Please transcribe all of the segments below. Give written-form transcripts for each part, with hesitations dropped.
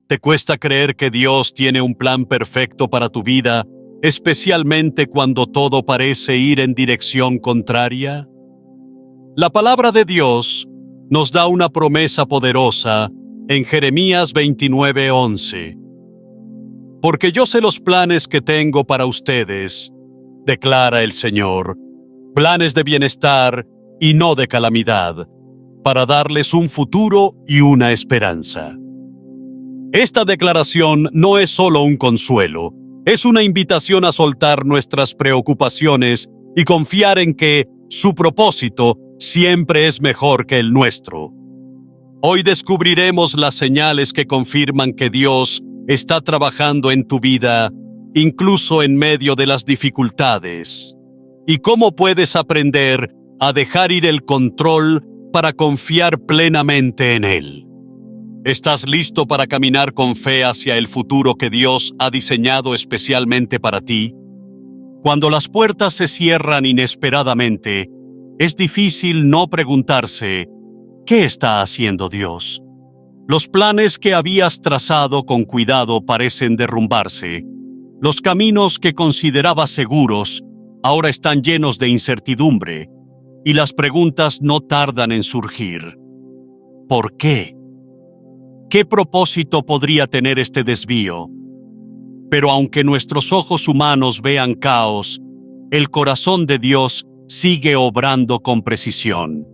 ¿Te cuesta creer que Dios tiene un plan perfecto para tu vida, especialmente cuando todo parece ir en dirección contraria? La palabra de Dios nos da una promesa poderosa en Jeremías 29:11. Porque yo sé los planes que tengo para ustedes, declara el Señor, planes de bienestar y no de calamidad, para darles un futuro y una esperanza. Esta declaración no es solo un consuelo, es una invitación a soltar nuestras preocupaciones y confiar en que su propósito siempre es mejor que el nuestro. Hoy descubriremos las señales que confirman que Dios está trabajando en tu vida, incluso en medio de las dificultades, y cómo puedes aprender a dejar ir el control para confiar plenamente en Él. ¿Estás listo para caminar con fe hacia el futuro que Dios ha diseñado especialmente para ti? Cuando las puertas se cierran inesperadamente, es difícil no preguntarse, ¿qué está haciendo Dios? Los planes que habías trazado con cuidado parecen derrumbarse. Los caminos que considerabas seguros ahora están llenos de incertidumbre, y las preguntas no tardan en surgir. ¿Por qué? ¿Qué propósito podría tener este desvío? Pero aunque nuestros ojos humanos vean caos, el corazón de Dios sigue obrando con precisión.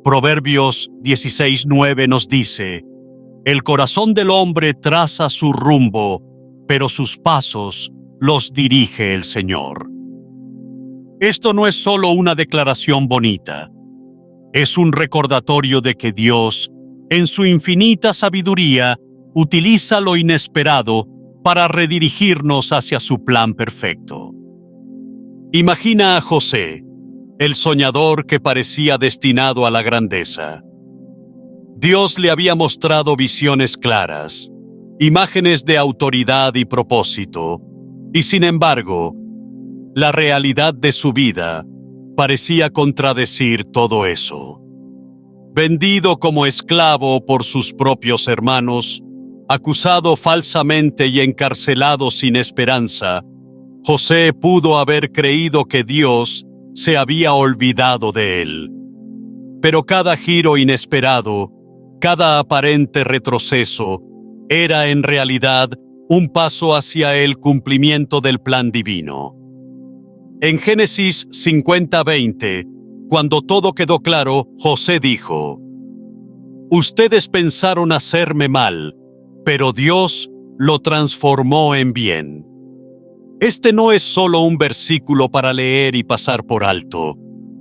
Proverbios 16:9 nos dice, el corazón del hombre traza su rumbo, pero sus pasos los dirige el Señor. Esto no es solo una declaración bonita, es un recordatorio de que Dios, en su infinita sabiduría, utiliza lo inesperado para redirigirnos hacia su plan perfecto. Imagina a José, el soñador que parecía destinado a la grandeza. Dios le había mostrado visiones claras, imágenes de autoridad y propósito, y sin embargo, la realidad de su vida parecía contradecir todo eso. Vendido como esclavo por sus propios hermanos, acusado falsamente y encarcelado sin esperanza, José pudo haber creído que Dios se había olvidado de él. Pero cada giro inesperado, cada aparente retroceso, era en realidad un paso hacia el cumplimiento del plan divino. En Génesis 50:20, cuando todo quedó claro, José dijo, «Ustedes pensaron hacerme mal, pero Dios lo transformó en bien». Este no es solo un versículo para leer y pasar por alto.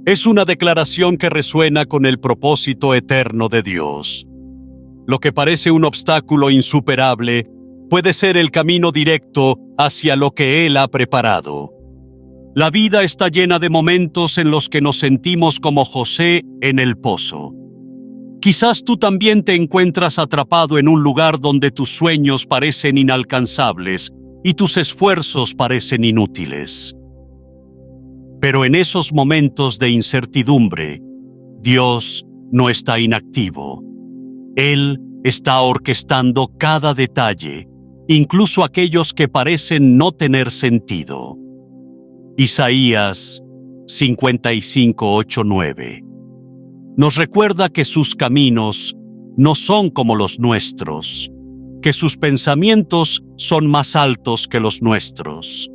Es una declaración que resuena con el propósito eterno de Dios. Lo que parece un obstáculo insuperable puede ser el camino directo hacia lo que Él ha preparado. La vida está llena de momentos en los que nos sentimos como José en el pozo. Quizás tú también te encuentras atrapado en un lugar donde tus sueños parecen inalcanzables y tus esfuerzos parecen inútiles. Pero en esos momentos de incertidumbre, Dios no está inactivo. Él está orquestando cada detalle, incluso aquellos que parecen no tener sentido. Isaías 55:8-9 nos recuerda que sus caminos no son como los nuestros, que sus pensamientos son más altos que los nuestros.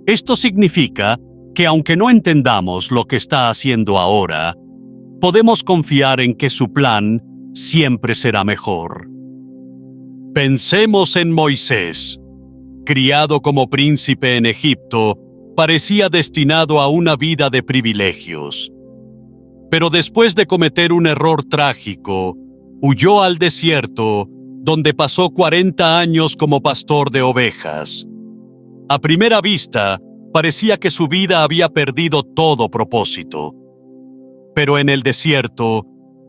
Esto significa que aunque no entendamos lo que está haciendo ahora, podemos confiar en que su plan siempre será mejor. Pensemos en Moisés. Criado como príncipe en Egipto, parecía destinado a una vida de privilegios. Pero después de cometer un error trágico, huyó al desierto, donde pasó 40 años como pastor de ovejas. A primera vista, parecía que su vida había perdido todo propósito. Pero en el desierto,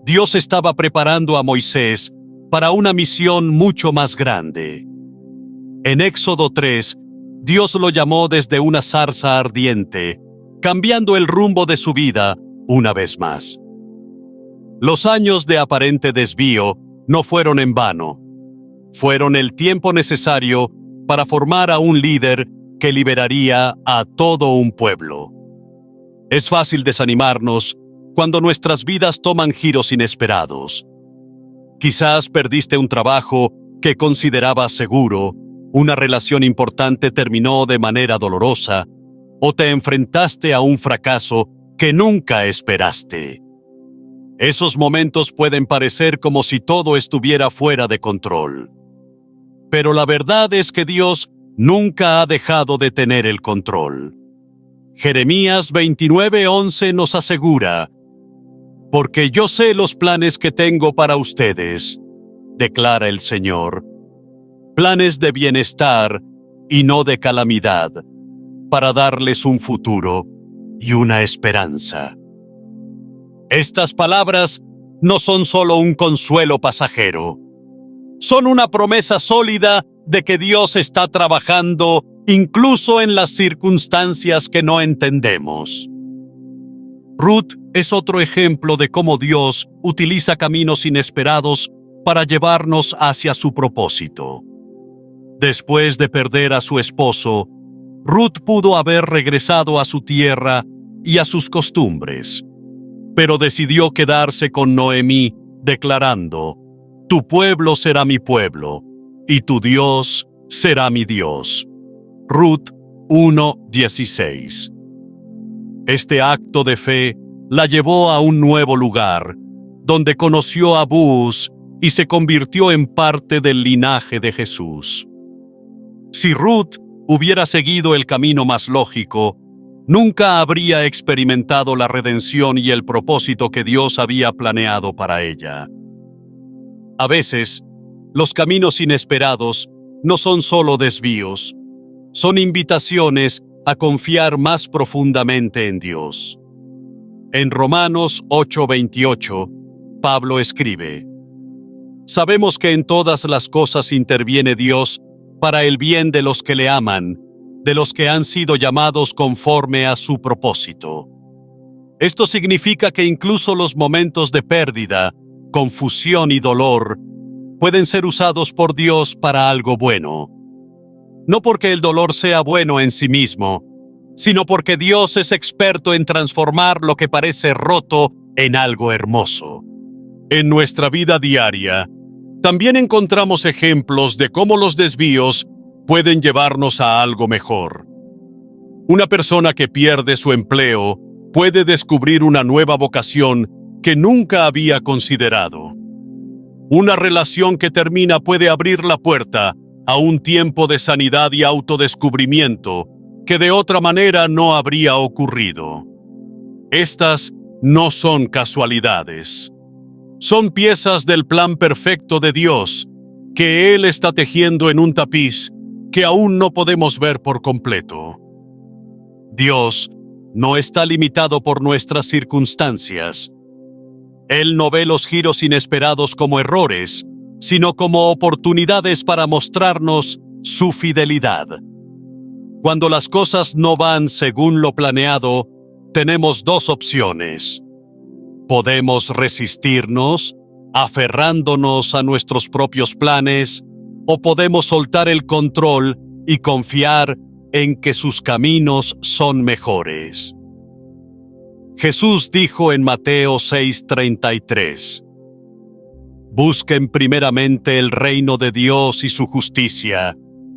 Dios estaba preparando a Moisés para una misión mucho más grande. En Éxodo 3, Dios lo llamó desde una zarza ardiente, cambiando el rumbo de su vida una vez más. Los años de aparente desvío no fueron en vano. fueron el tiempo necesario para formar a un líder que liberaría a todo un pueblo. Es fácil desanimarnos cuando nuestras vidas toman giros inesperados. Quizás perdiste un trabajo que considerabas seguro, una relación importante terminó de manera dolorosa, o te enfrentaste a un fracaso que nunca esperaste. Esos momentos pueden parecer como si todo estuviera fuera de control. Pero la verdad es que Dios nunca ha dejado de tener el control. Jeremías 29:11 nos asegura: «Porque yo sé los planes que tengo para ustedes», declara el Señor, «planes de bienestar y no de calamidad, para darles un futuro y una esperanza». Estas palabras no son solo un consuelo pasajero. Son una promesa sólida de que Dios está trabajando incluso en las circunstancias que no entendemos. Ruth es otro ejemplo de cómo Dios utiliza caminos inesperados para llevarnos hacia su propósito. Después de perder a su esposo, Ruth pudo haber regresado a su tierra y a sus costumbres, pero decidió quedarse con Noemí, declarando: «Tu pueblo será mi pueblo, y tu Dios será mi Dios». Ruth 1:16. Este acto de fe la llevó a un nuevo lugar, donde conoció a Booz y se convirtió en parte del linaje de Jesús. Si Ruth hubiera seguido el camino más lógico, nunca habría experimentado la redención y el propósito que Dios había planeado para ella. A veces, los caminos inesperados no son solo desvíos, son invitaciones a confiar más profundamente en Dios. En Romanos 8:28, Pablo escribe: «Sabemos que en todas las cosas interviene Dios para el bien de los que le aman, de los que han sido llamados conforme a su propósito». Esto significa que incluso los momentos de pérdida, confusión y dolor pueden ser usados por Dios para algo bueno. No porque el dolor sea bueno en sí mismo, sino porque Dios es experto en transformar lo que parece roto en algo hermoso. En nuestra vida diaria, también encontramos ejemplos de cómo los desvíos pueden llevarnos a algo mejor. Una persona que pierde su empleo puede descubrir una nueva vocación que nunca había considerado. Una relación que termina puede abrir la puerta a un tiempo de sanidad y autodescubrimiento que de otra manera no habría ocurrido. Estas no son casualidades. Son piezas del plan perfecto de Dios que Él está tejiendo en un tapiz que aún no podemos ver por completo. Dios no está limitado por nuestras circunstancias. Él no ve los giros inesperados como errores, sino como oportunidades para mostrarnos su fidelidad. Cuando las cosas no van según lo planeado, tenemos dos opciones. Podemos resistirnos, aferrándonos a nuestros propios planes, o podemos soltar el control y confiar en que sus caminos son mejores. Jesús dijo en Mateo 6:33: «Busquen primeramente el reino de Dios y su justicia,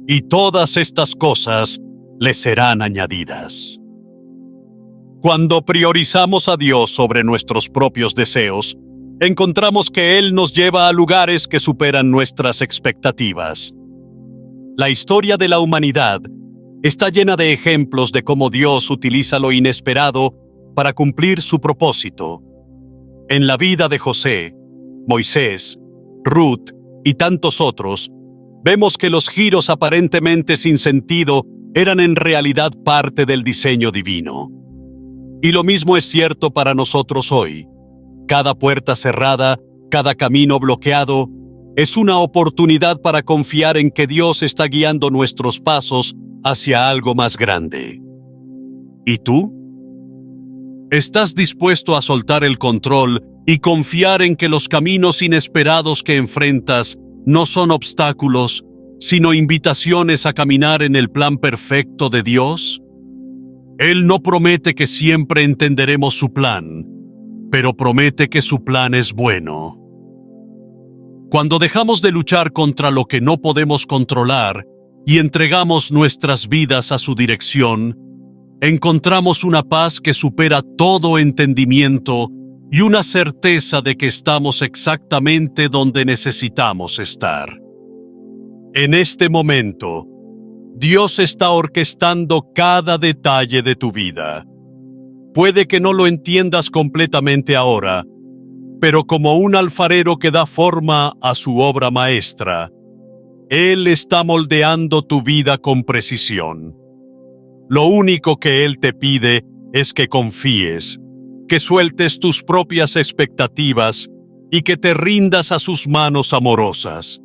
y todas estas cosas les serán añadidas». Cuando priorizamos a Dios sobre nuestros propios deseos, encontramos que Él nos lleva a lugares que superan nuestras expectativas. La historia de la humanidad está llena de ejemplos de cómo Dios utiliza lo inesperado para cumplir su propósito. En la vida de José, Moisés, Ruth y tantos otros, vemos que los giros aparentemente sin sentido eran en realidad parte del diseño divino. Y lo mismo es cierto para nosotros hoy. Cada puerta cerrada, cada camino bloqueado, es una oportunidad para confiar en que Dios está guiando nuestros pasos hacia algo más grande. ¿Y tú? ¿Estás dispuesto a soltar el control y confiar en que los caminos inesperados que enfrentas no son obstáculos, sino invitaciones a caminar en el plan perfecto de Dios? Él no promete que siempre entenderemos su plan, pero promete que su plan es bueno. Cuando dejamos de luchar contra lo que no podemos controlar y entregamos nuestras vidas a su dirección, encontramos una paz que supera todo entendimiento y una certeza de que estamos exactamente donde necesitamos estar. En este momento, Dios está orquestando cada detalle de tu vida. Puede que no lo entiendas completamente ahora, pero como un alfarero que da forma a su obra maestra, Él está moldeando tu vida con precisión. Lo único que Él te pide es que confíes, que sueltes tus propias expectativas y que te rindas a sus manos amorosas.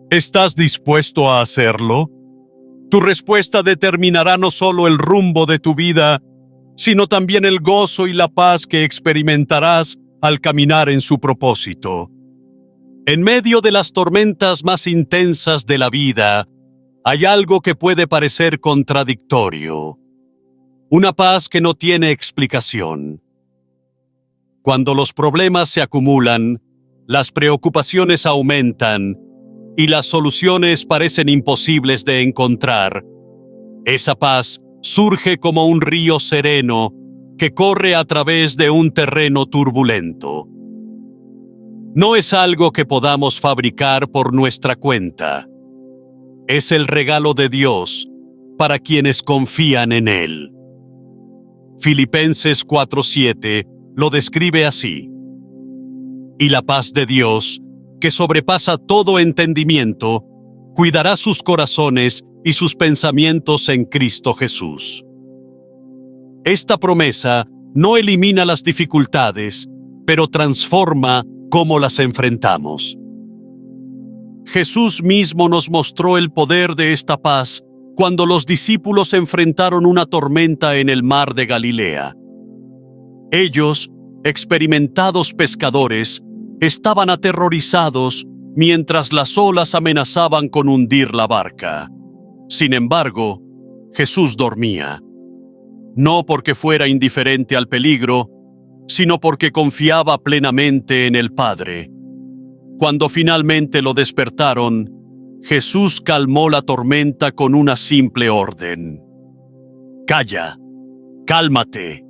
¿Estás dispuesto a hacerlo? Tu respuesta determinará no solo el rumbo de tu vida, sino también el gozo y la paz que experimentarás al caminar en su propósito. En medio de las tormentas más intensas de la vida, hay algo que puede parecer contradictorio. Una paz que no tiene explicación. Cuando los problemas se acumulan, las preocupaciones aumentan y las soluciones parecen imposibles de encontrar, esa paz surge como un río sereno que corre a través de un terreno turbulento. No es algo que podamos fabricar por nuestra cuenta. Es el regalo de Dios para quienes confían en Él. Filipenses 4:7 lo describe así. Y la paz de Dios, que sobrepasa todo entendimiento, cuidará sus corazones y sus pensamientos en Cristo Jesús. Esta promesa no elimina las dificultades, pero transforma cómo las enfrentamos. Jesús mismo nos mostró el poder de esta paz cuando los discípulos enfrentaron una tormenta en el mar de Galilea. Ellos, experimentados pescadores, estaban aterrorizados mientras las olas amenazaban con hundir la barca. Sin embargo, Jesús dormía. No porque fuera indiferente al peligro, sino porque confiaba plenamente en el Padre. Cuando finalmente lo despertaron, Jesús calmó la tormenta con una simple orden. «Calla, cálmate».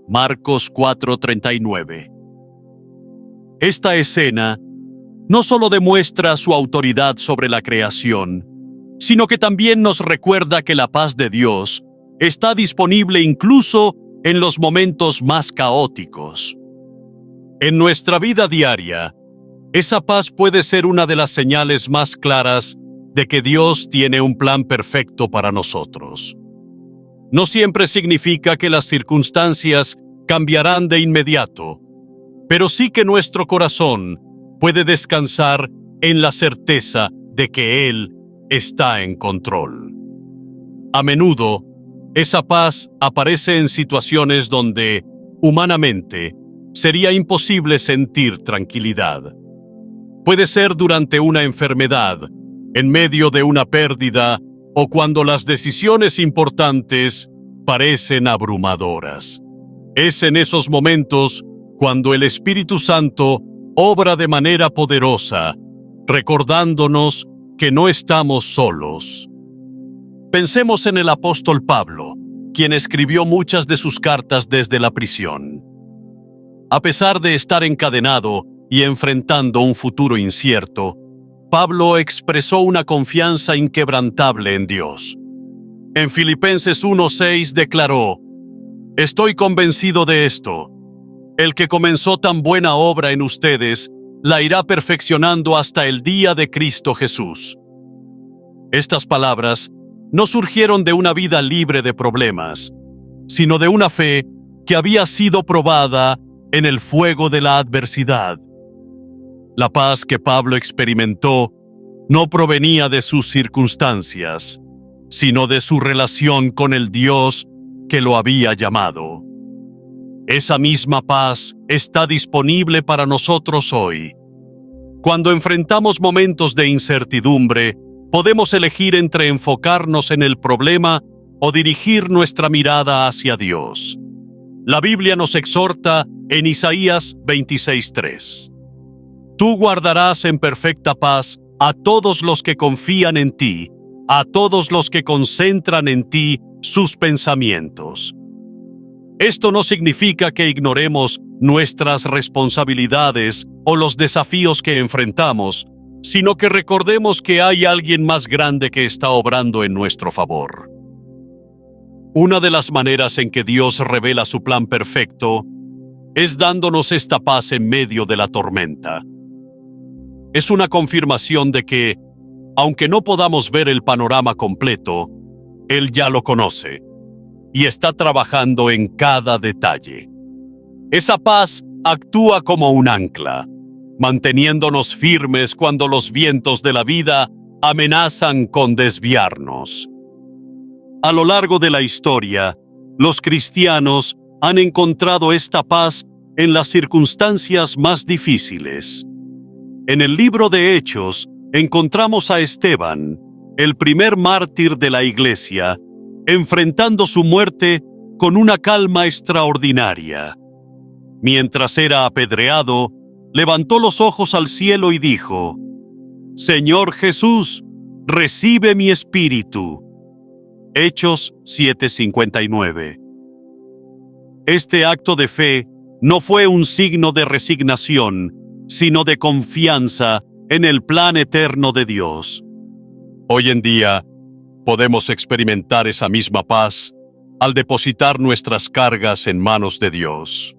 Marcos 4:39. Esta escena no solo demuestra su autoridad sobre la creación, sino que también nos recuerda que la paz de Dios está disponible incluso en los momentos más caóticos. En nuestra vida diaria, esa paz puede ser una de las señales más claras de que Dios tiene un plan perfecto para nosotros. No siempre significa que las circunstancias cambiarán de inmediato, pero sí que nuestro corazón puede descansar en la certeza de que Él está en control. A menudo, esa paz aparece en situaciones donde, humanamente, sería imposible sentir tranquilidad. Puede ser durante una enfermedad, en medio de una pérdida o cuando las decisiones importantes parecen abrumadoras. Es en esos momentos cuando el Espíritu Santo obra de manera poderosa, recordándonos que no estamos solos. Pensemos en el apóstol Pablo, quien escribió muchas de sus cartas desde la prisión. A pesar de estar encadenado y enfrentando un futuro incierto, Pablo expresó una confianza inquebrantable en Dios. En Filipenses 1:6 declaró: «Estoy convencido de esto. El que comenzó tan buena obra en ustedes, la irá perfeccionando hasta el día de Cristo Jesús». Estas palabras no surgieron de una vida libre de problemas, sino de una fe que había sido probada en el fuego de la adversidad. La paz que Pablo experimentó no provenía de sus circunstancias, sino de su relación con el Dios que lo había llamado. Esa misma paz está disponible para nosotros hoy. Cuando enfrentamos momentos de incertidumbre, podemos elegir entre enfocarnos en el problema o dirigir nuestra mirada hacia Dios. La Biblia nos exhorta en Isaías 26:3. Tú guardarás en perfecta paz a todos los que confían en ti, a todos los que concentran en ti sus pensamientos. Esto no significa que ignoremos nuestras responsabilidades o los desafíos que enfrentamos, sino que recordemos que hay alguien más grande que está obrando en nuestro favor. Una de las maneras en que Dios revela su plan perfecto es dándonos esta paz en medio de la tormenta. Es una confirmación de que, aunque no podamos ver el panorama completo, Él ya lo conoce y está trabajando en cada detalle. Esa paz actúa como un ancla, manteniéndonos firmes cuando los vientos de la vida amenazan con desviarnos. A lo largo de la historia, los cristianos han encontrado esta paz en las circunstancias más difíciles. En el libro de Hechos encontramos a Esteban, el primer mártir de la Iglesia, enfrentando su muerte con una calma extraordinaria. Mientras era apedreado, levantó los ojos al cielo y dijo: Señor Jesús, recibe mi espíritu. Hechos 7:59. Este acto de fe no fue un signo de resignación, sino de confianza en el plan eterno de Dios. Hoy en día, podemos experimentar esa misma paz al depositar nuestras cargas en manos de Dios.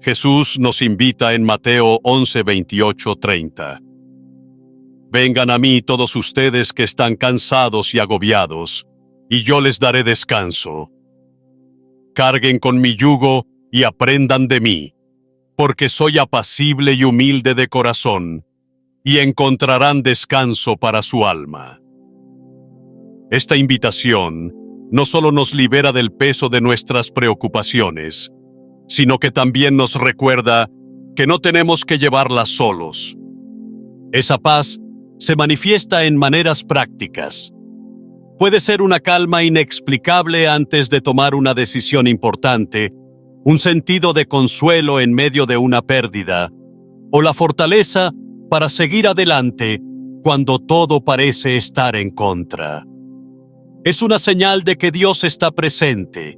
Jesús nos invita en Mateo 11:28-30. Vengan a mí todos ustedes que están cansados y agobiados, y yo les daré descanso. Carguen con mi yugo y aprendan de mí, porque soy apacible y humilde de corazón, y encontrarán descanso para su alma. Esta invitación no solo nos libera del peso de nuestras preocupaciones, sino que también nos recuerda que no tenemos que llevarlas solos. Esa paz se manifiesta en maneras prácticas. Puede ser una calma inexplicable antes de tomar una decisión importante, un sentido de consuelo en medio de una pérdida, o la fortaleza para seguir adelante cuando todo parece estar en contra. Es una señal de que Dios está presente,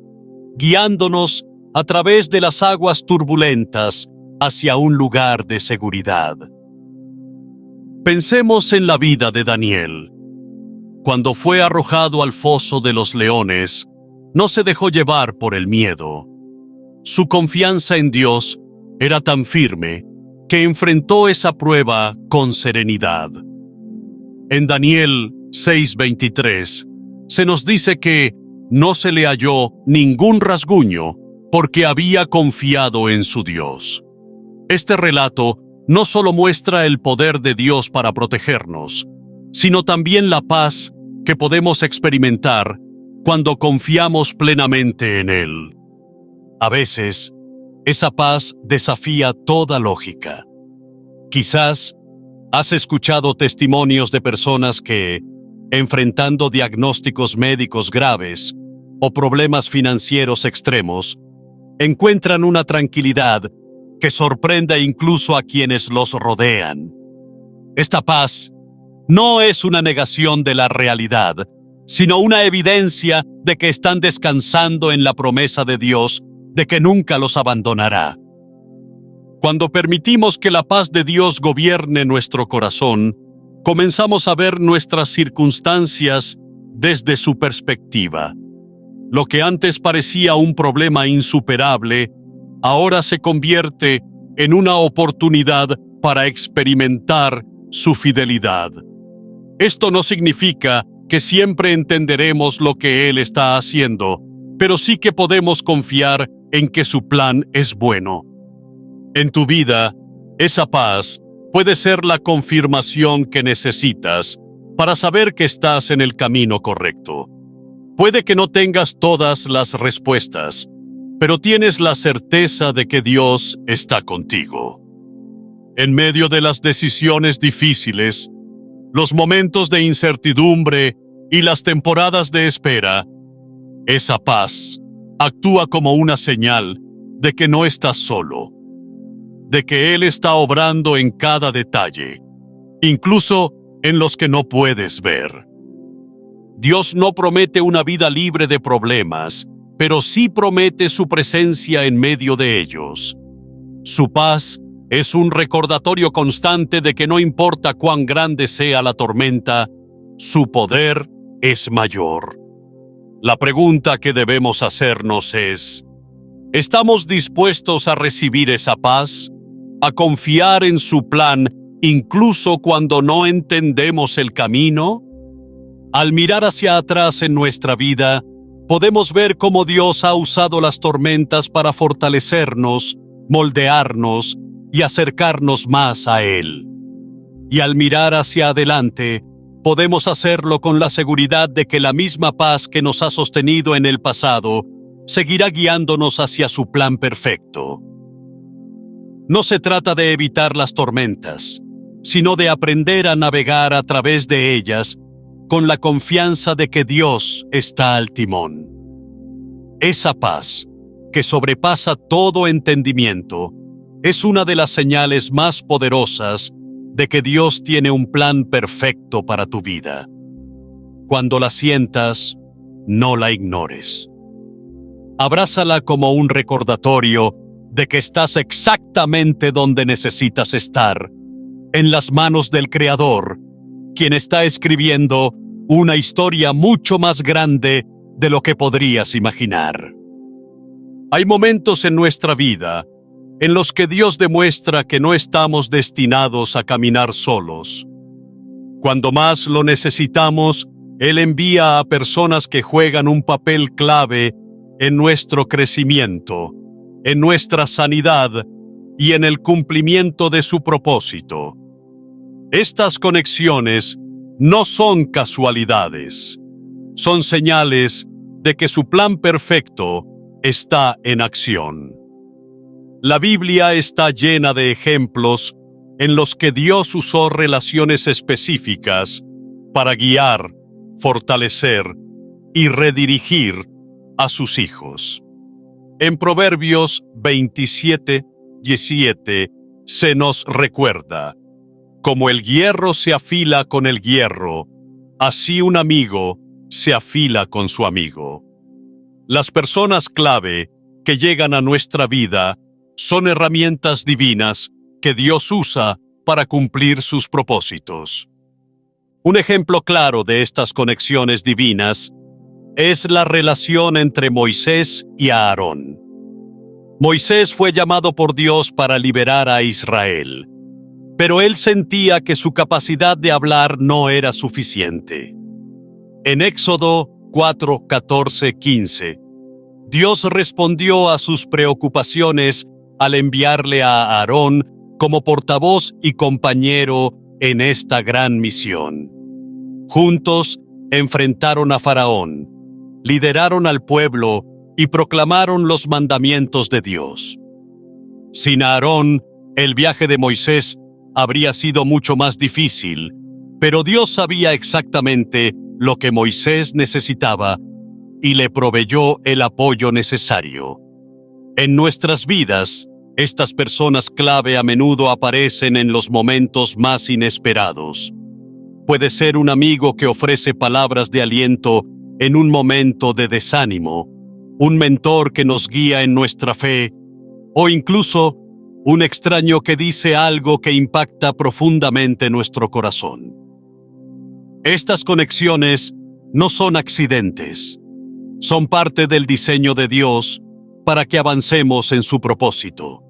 guiándonos a través de las aguas turbulentas hacia un lugar de seguridad. Pensemos en la vida de Daniel. Cuando fue arrojado al foso de los leones, no se dejó llevar por el miedo. Su confianza en Dios era tan firme que enfrentó esa prueba con serenidad. En Daniel 6:23 se nos dice que no se le halló ningún rasguño porque había confiado en su Dios. Este relato no solo muestra el poder de Dios para protegernos, sino también la paz que podemos experimentar cuando confiamos plenamente en Él. A veces, esa paz desafía toda lógica. Quizás has escuchado testimonios de personas que, enfrentando diagnósticos médicos graves o problemas financieros extremos, encuentran una tranquilidad que sorprende incluso a quienes los rodean. Esta paz no es una negación de la realidad, sino una evidencia de que están descansando en la promesa de Dios de que nunca los abandonará. Cuando permitimos que la paz de Dios gobierne nuestro corazón, comenzamos a ver nuestras circunstancias desde su perspectiva. Lo que antes parecía un problema insuperable, ahora se convierte en una oportunidad para experimentar su fidelidad. Esto no significa que siempre entenderemos lo que Él está haciendo, pero sí que podemos confiar en que su plan es bueno. En tu vida, esa paz puede ser la confirmación que necesitas para saber que estás en el camino correcto. Puede que no tengas todas las respuestas, pero tienes la certeza de que Dios está contigo. En medio de las decisiones difíciles, los momentos de incertidumbre y las temporadas de espera, esa paz actúa como una señal de que no estás solo, de que Él está obrando en cada detalle, incluso en los que no puedes ver. Dios no promete una vida libre de problemas, pero sí promete su presencia en medio de ellos. Su paz es un recordatorio constante de que no importa cuán grande sea la tormenta, su poder es mayor. La pregunta que debemos hacernos es: ¿estamos dispuestos a recibir esa paz? ¿A confiar en su plan incluso cuando no entendemos el camino? Al mirar hacia atrás en nuestra vida, podemos ver cómo Dios ha usado las tormentas para fortalecernos, moldearnos y acercarnos más a Él. Y al mirar hacia adelante, podemos hacerlo con la seguridad de que la misma paz que nos ha sostenido en el pasado seguirá guiándonos hacia su plan perfecto. No se trata de evitar las tormentas, sino de aprender a navegar a través de ellas con la confianza de que Dios está al timón. Esa paz, que sobrepasa todo entendimiento, es una de las señales más poderosas de que Dios tiene un plan perfecto para tu vida. Cuando la sientas, no la ignores. Abrázala como un recordatorio de que estás exactamente donde necesitas estar, en las manos del Creador, quien está escribiendo una historia mucho más grande de lo que podrías imaginar. Hay momentos en nuestra vida en los que Dios demuestra que no estamos destinados a caminar solos. Cuando más lo necesitamos, Él envía a personas que juegan un papel clave en nuestro crecimiento, en nuestra sanidad y en el cumplimiento de su propósito. Estas conexiones no son casualidades, son señales de que su plan perfecto está en acción. La Biblia está llena de ejemplos en los que Dios usó relaciones específicas para guiar, fortalecer y redirigir a sus hijos. En Proverbios 27:17 se nos recuerda: como el hierro se afila con el hierro, así un amigo se afila con su amigo. Las personas clave que llegan a nuestra vida son herramientas divinas que Dios usa para cumplir sus propósitos. Un ejemplo claro de estas conexiones divinas es la relación entre Moisés y Aarón. Moisés fue llamado por Dios para liberar a Israel, pero él sentía que su capacidad de hablar no era suficiente. En Éxodo 4:14-15, Dios respondió a sus preocupaciones al enviarle a Aarón como portavoz y compañero en esta gran misión. Juntos enfrentaron a Faraón, lideraron al pueblo y proclamaron los mandamientos de Dios. Sin Aarón, el viaje de Moisés habría sido mucho más difícil, pero Dios sabía exactamente lo que Moisés necesitaba y le proveyó el apoyo necesario. En nuestras vidas, estas personas clave a menudo aparecen en los momentos más inesperados. Puede ser un amigo que ofrece palabras de aliento en un momento de desánimo, un mentor que nos guía en nuestra fe, o incluso un extraño que dice algo que impacta profundamente nuestro corazón. Estas conexiones no son accidentes, son parte del diseño de Dios para que avancemos en su propósito.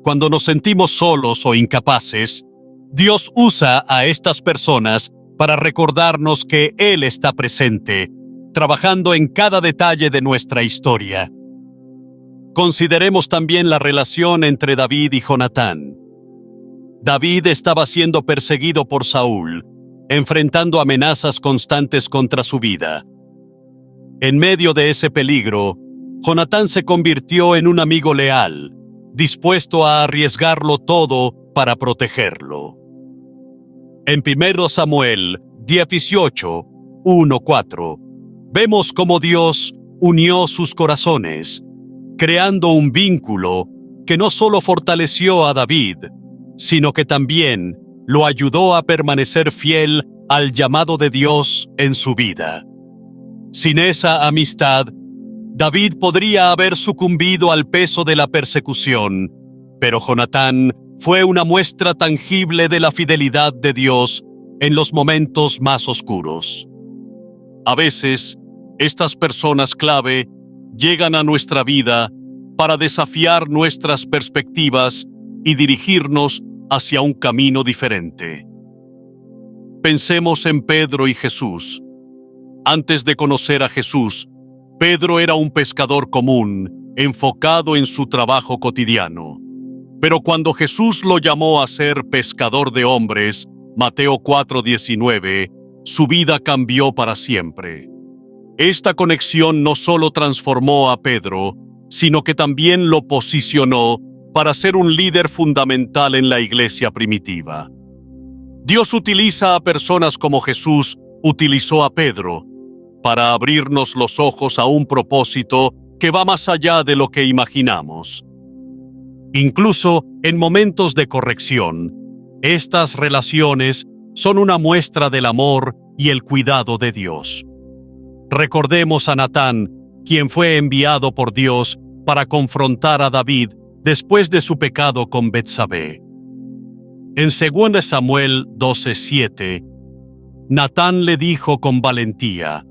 Cuando nos sentimos solos o incapaces, Dios usa a estas personas para recordarnos que Él está presente, trabajando en cada detalle de nuestra historia. Consideremos también la relación entre David y Jonatán. David estaba siendo perseguido por Saúl, enfrentando amenazas constantes contra su vida. En medio de ese peligro, Jonatán se convirtió en un amigo leal, dispuesto a arriesgarlo todo para protegerlo. En 1 Samuel 18, 1-4, vemos cómo Dios unió sus corazones, creando un vínculo que no solo fortaleció a David, sino que también lo ayudó a permanecer fiel al llamado de Dios en su vida. Sin esa amistad, David podría haber sucumbido al peso de la persecución, pero Jonatán fue una muestra tangible de la fidelidad de Dios en los momentos más oscuros. A veces, estas personas clave llegan a nuestra vida para desafiar nuestras perspectivas y dirigirnos hacia un camino diferente. Pensemos en Pedro y Jesús. Antes de conocer a Jesús, Pedro era un pescador común, enfocado en su trabajo cotidiano. Pero cuando Jesús lo llamó a ser pescador de hombres, Mateo 4:19, su vida cambió para siempre. Esta conexión no solo transformó a Pedro, sino que también lo posicionó para ser un líder fundamental en la iglesia primitiva. Dios utiliza a personas como Jesús utilizó a Pedro para abrirnos los ojos a un propósito que va más allá de lo que imaginamos. Incluso en momentos de corrección, estas relaciones son una muestra del amor y el cuidado de Dios. Recordemos a Natán, quien fue enviado por Dios para confrontar a David después de su pecado con Betsabé. En 2 Samuel 12:7, Natán le dijo con valentía: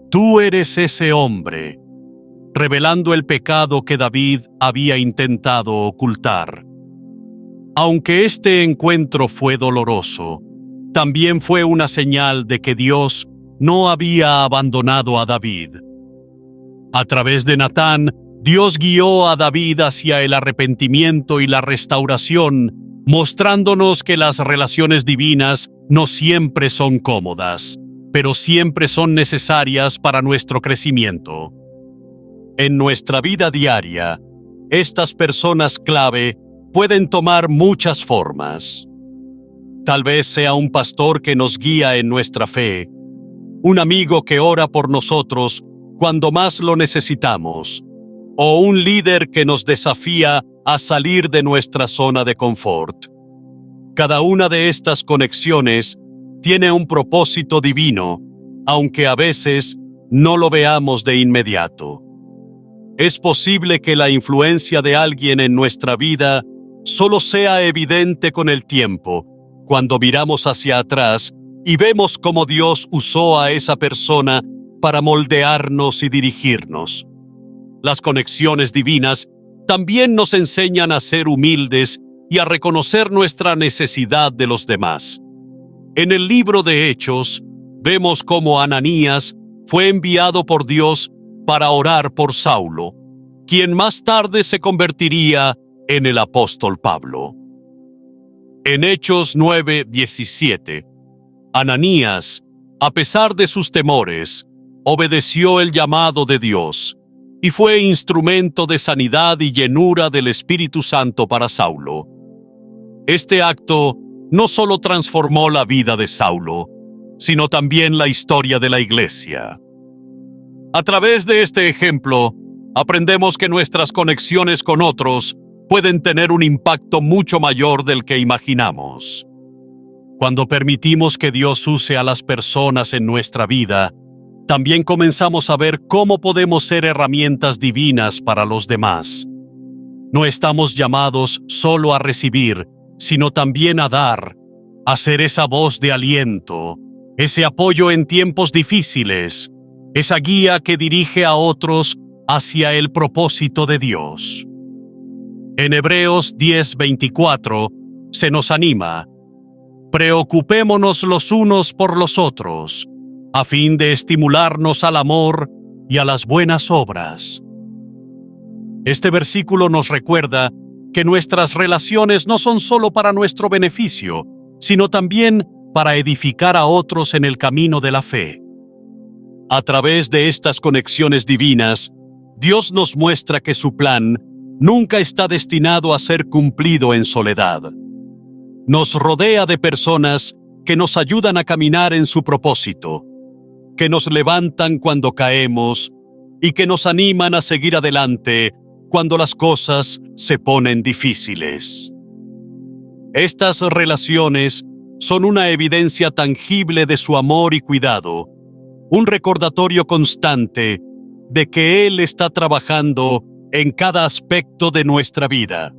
«Tú eres ese hombre», revelando el pecado que David había intentado ocultar. Aunque este encuentro fue doloroso, también fue una señal de que Dios no había abandonado a David. A través de Natán, Dios guió a David hacia el arrepentimiento y la restauración, mostrándonos que las relaciones divinas no siempre son cómodas, pero siempre son necesarias para nuestro crecimiento. En nuestra vida diaria, estas personas clave pueden tomar muchas formas. Tal vez sea un pastor que nos guía en nuestra fe, un amigo que ora por nosotros cuando más lo necesitamos, o un líder que nos desafía a salir de nuestra zona de confort. Cada una de estas conexiones tiene un propósito divino, aunque a veces no lo veamos de inmediato. Es posible que la influencia de alguien en nuestra vida solo sea evidente con el tiempo, cuando miramos hacia atrás y vemos cómo Dios usó a esa persona para moldearnos y dirigirnos. Las conexiones divinas también nos enseñan a ser humildes y a reconocer nuestra necesidad de los demás. En el libro de Hechos, vemos cómo Ananías fue enviado por Dios para orar por Saulo, quien más tarde se convertiría en el apóstol Pablo. En Hechos 9:17, Ananías, a pesar de sus temores, obedeció el llamado de Dios y fue instrumento de sanidad y llenura del Espíritu Santo para Saulo. Este acto no solo transformó la vida de Saulo, sino también la historia de la iglesia. A través de este ejemplo, aprendemos que nuestras conexiones con otros pueden tener un impacto mucho mayor del que imaginamos. Cuando permitimos que Dios use a las personas en nuestra vida, también comenzamos a ver cómo podemos ser herramientas divinas para los demás. No estamos llamados solo a recibir, sino también a dar, a ser esa voz de aliento, ese apoyo en tiempos difíciles, esa guía que dirige a otros hacia el propósito de Dios. En Hebreos 10:24 se nos anima: preocupémonos los unos por los otros, a fin de estimularnos al amor y a las buenas obras. Este versículo nos recuerda que nuestras relaciones no son solo para nuestro beneficio, sino también para edificar a otros en el camino de la fe. A través de estas conexiones divinas, Dios nos muestra que su plan nunca está destinado a ser cumplido en soledad. Nos rodea de personas que nos ayudan a caminar en su propósito, que nos levantan cuando caemos y que nos animan a seguir adelante cuando las cosas se ponen difíciles. Estas relaciones son una evidencia tangible de su amor y cuidado, un recordatorio constante de que Él está trabajando en cada aspecto de nuestra vida.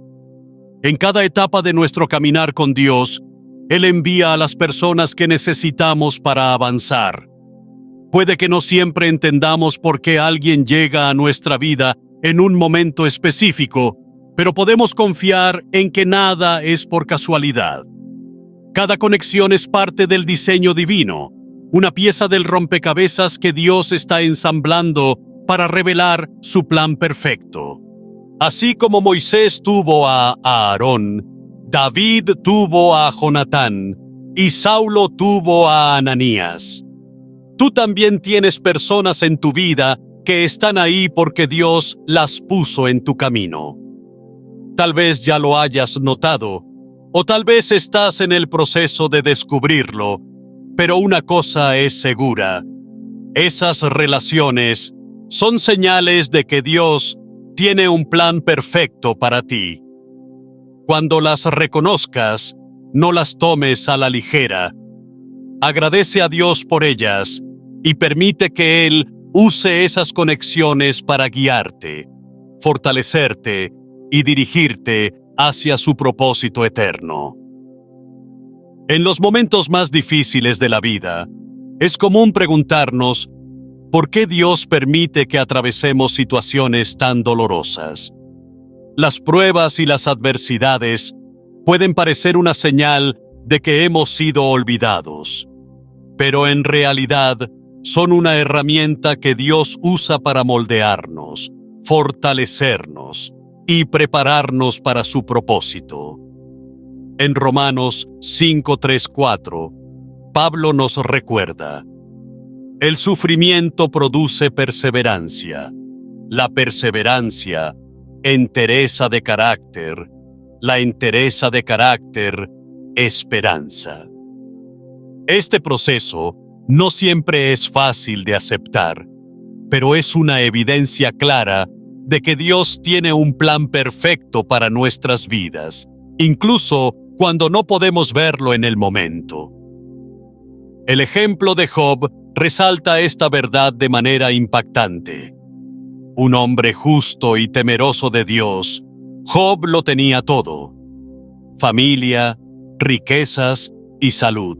En cada etapa de nuestro caminar con Dios, Él envía a las personas que necesitamos para avanzar. Puede que no siempre entendamos por qué alguien llega a nuestra vida en un momento específico, pero podemos confiar en que nada es por casualidad. Cada conexión es parte del diseño divino, una pieza del rompecabezas que Dios está ensamblando para revelar su plan perfecto. Así como Moisés tuvo a Aarón, David tuvo a Jonatán y Saulo tuvo a Ananías. Tú también tienes personas en tu vida que están ahí porque Dios las puso en tu camino. Tal vez ya lo hayas notado, o tal vez estás en el proceso de descubrirlo, pero una cosa es segura: esas relaciones son señales de que Dios tiene un plan perfecto para ti. Cuando las reconozcas, no las tomes a la ligera. Agradece a Dios por ellas y permite que Él use esas conexiones para guiarte, fortalecerte y dirigirte hacia su propósito eterno. En los momentos más difíciles de la vida, es común preguntarnos ¿por qué Dios permite que atravesemos situaciones tan dolorosas? Las pruebas y las adversidades pueden parecer una señal de que hemos sido olvidados, pero en realidad son una herramienta que Dios usa para moldearnos, fortalecernos y prepararnos para su propósito. En Romanos 5:3-4, Pablo nos recuerda: el sufrimiento produce perseverancia, la perseverancia, entereza de carácter, la entereza de carácter, esperanza. Este proceso no siempre es fácil de aceptar, pero es una evidencia clara de que Dios tiene un plan perfecto para nuestras vidas, incluso cuando no podemos verlo en el momento. El ejemplo de Job resalta esta verdad de manera impactante. Un hombre justo y temeroso de Dios, Job lo tenía todo: familia, riquezas y salud.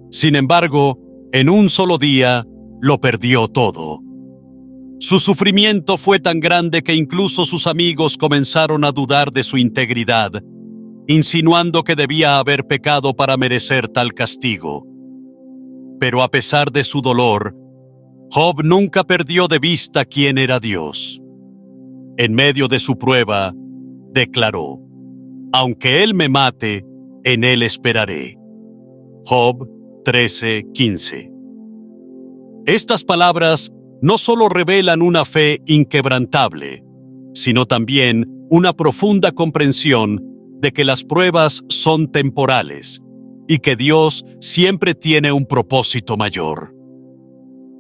Sin embargo, en un solo día, lo perdió todo. Su sufrimiento fue tan grande que incluso sus amigos comenzaron a dudar de su integridad, insinuando que debía haber pecado para merecer tal castigo. Pero a pesar de su dolor, Job nunca perdió de vista quién era Dios. En medio de su prueba, declaró: aunque Él me mate, en Él esperaré. Job 13:15. Estas palabras no solo revelan una fe inquebrantable, sino también una profunda comprensión de que las pruebas son temporales y que Dios siempre tiene un propósito mayor.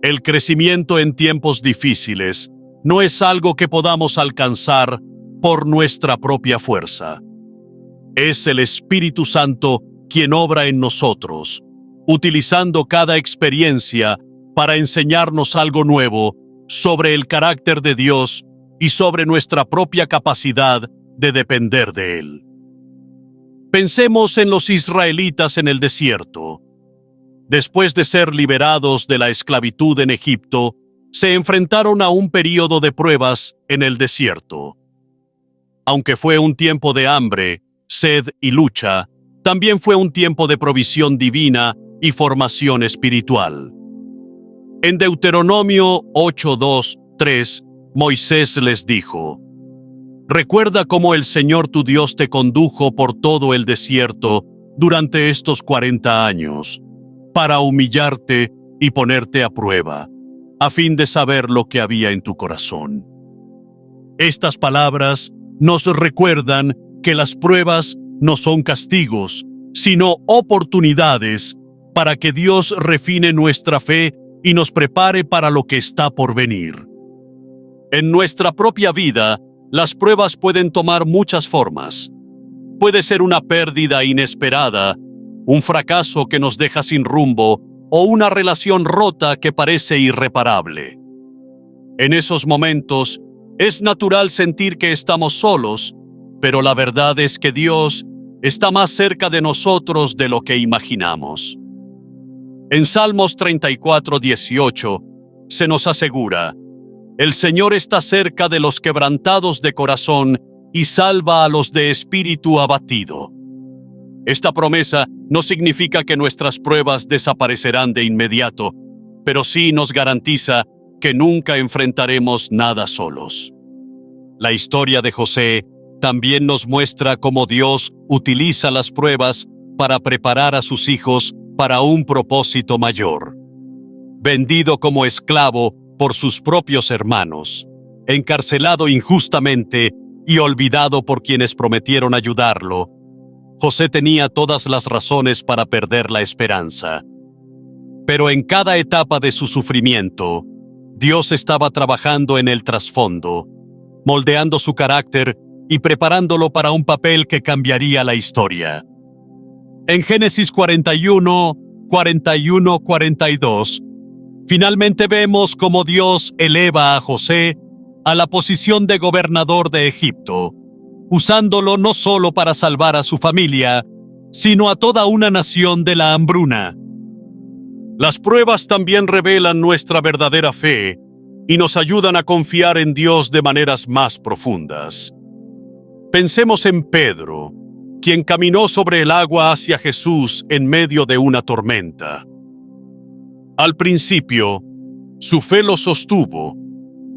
El crecimiento en tiempos difíciles no es algo que podamos alcanzar por nuestra propia fuerza. Es el Espíritu Santo quien obra en nosotros, utilizando cada experiencia para enseñarnos algo nuevo sobre el carácter de Dios y sobre nuestra propia capacidad de depender de Él. Pensemos en los israelitas en el desierto. Después de ser liberados de la esclavitud en Egipto, se enfrentaron a un período de pruebas en el desierto. Aunque fue un tiempo de hambre, sed y lucha, también fue un tiempo de provisión divina y formación espiritual. En Deuteronomio 8:2-3, Moisés les dijo: recuerda cómo el Señor tu Dios te condujo por todo el desierto durante estos 40 años, para humillarte y ponerte a prueba, a fin de saber lo que había en tu corazón. Estas palabras nos recuerdan que las pruebas no son castigos, sino oportunidades para que Dios refine nuestra fe y nos prepare para lo que está por venir. En nuestra propia vida, las pruebas pueden tomar muchas formas. Puede ser una pérdida inesperada, un fracaso que nos deja sin rumbo o una relación rota que parece irreparable. En esos momentos, es natural sentir que estamos solos, pero la verdad es que Dios está más cerca de nosotros de lo que imaginamos. En Salmos 34:18 se nos asegura: el Señor está cerca de los quebrantados de corazón y salva a los de espíritu abatido. Esta promesa no significa que nuestras pruebas desaparecerán de inmediato, pero sí nos garantiza que nunca enfrentaremos nada solos. La historia de José también nos muestra cómo Dios utiliza las pruebas para preparar a sus hijos para un propósito mayor. Vendido como esclavo por sus propios hermanos, encarcelado injustamente y olvidado por quienes prometieron ayudarlo, José tenía todas las razones para perder la esperanza. Pero en cada etapa de su sufrimiento, Dios estaba trabajando en el trasfondo, moldeando su carácter y preparándolo para un papel que cambiaría la historia. En Génesis 41, 42, finalmente vemos cómo Dios eleva a José a la posición de gobernador de Egipto, usándolo no solo para salvar a su familia, sino a toda una nación de la hambruna. Las pruebas también revelan nuestra verdadera fe y nos ayudan a confiar en Dios de maneras más profundas. Pensemos en Pedro, quien caminó sobre el agua hacia Jesús en medio de una tormenta. Al principio, su fe lo sostuvo,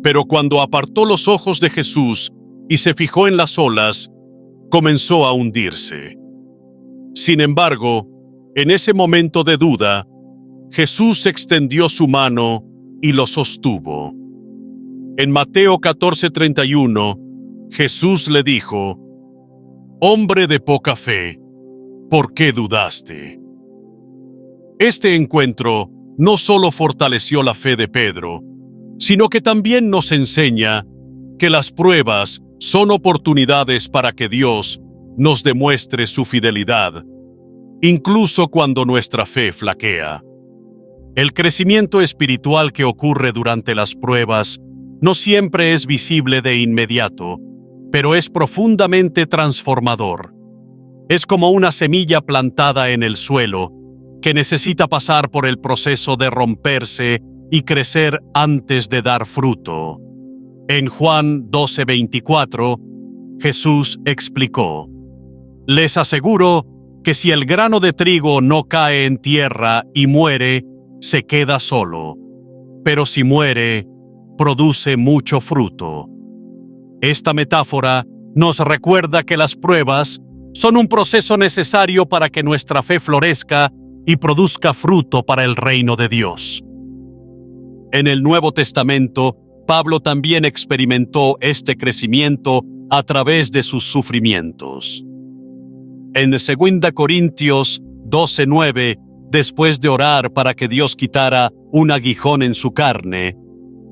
pero cuando apartó los ojos de Jesús y se fijó en las olas, comenzó a hundirse. Sin embargo, en ese momento de duda, Jesús extendió su mano y lo sostuvo. En Mateo 14:31, Jesús le dijo: «Hombre de poca fe, ¿por qué dudaste?». Este encuentro no solo fortaleció la fe de Pedro, sino que también nos enseña que las pruebas son oportunidades para que Dios nos demuestre su fidelidad, incluso cuando nuestra fe flaquea. El crecimiento espiritual que ocurre durante las pruebas no siempre es visible de inmediato, pero es profundamente transformador. Es como una semilla plantada en el suelo que necesita pasar por el proceso de romperse y crecer antes de dar fruto. En Juan 12:24, Jesús explicó: «Les aseguro que si el grano de trigo no cae en tierra y muere, se queda solo, pero si muere, produce mucho fruto». Esta metáfora nos recuerda que las pruebas son un proceso necesario para que nuestra fe florezca y produzca fruto para el reino de Dios. En el Nuevo Testamento, Pablo también experimentó este crecimiento a través de sus sufrimientos. En 2 Corintios 12:9, después de orar para que Dios quitara un aguijón en su carne,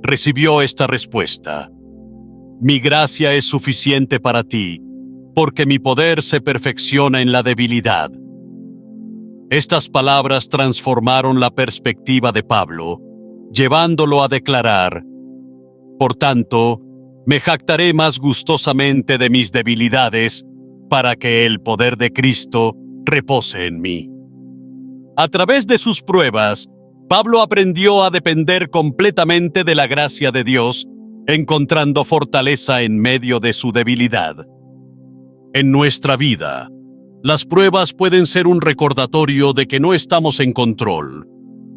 recibió esta respuesta: «Mi gracia es suficiente para ti, porque mi poder se perfecciona en la debilidad». Estas palabras transformaron la perspectiva de Pablo, llevándolo a declarar: «Por tanto, me jactaré más gustosamente de mis debilidades, para que el poder de Cristo repose en mí». A través de sus pruebas, Pablo aprendió a depender completamente de la gracia de Dios, encontrando fortaleza en medio de su debilidad. En nuestra vida, las pruebas pueden ser un recordatorio de que no estamos en control,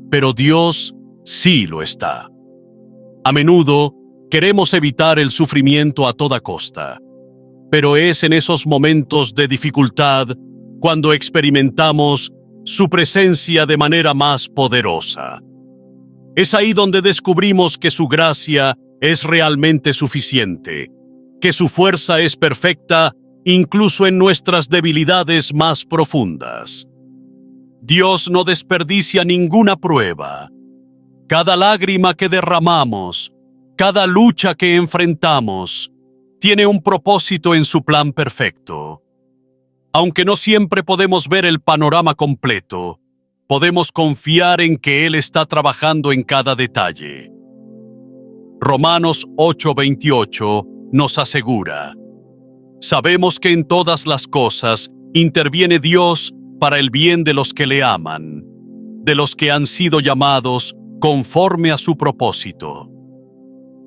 pero Dios sí lo está. A menudo queremos evitar el sufrimiento a toda costa, pero es en esos momentos de dificultad cuando experimentamos su presencia de manera más poderosa. Es ahí donde descubrimos que su gracia es realmente suficiente que su fuerza es perfecta incluso en nuestras debilidades más profundas. Dios no desperdicia ninguna prueba. Cada lágrima que derramamos, cada lucha que enfrentamos, tiene un propósito en su plan perfecto. Aunque no siempre podemos ver el panorama completo, podemos confiar en que Él está trabajando en cada detalle. Romanos 8:28 nos asegura: sabemos que en todas las cosas interviene Dios para el bien de los que le aman, de los que han sido llamados conforme a su propósito.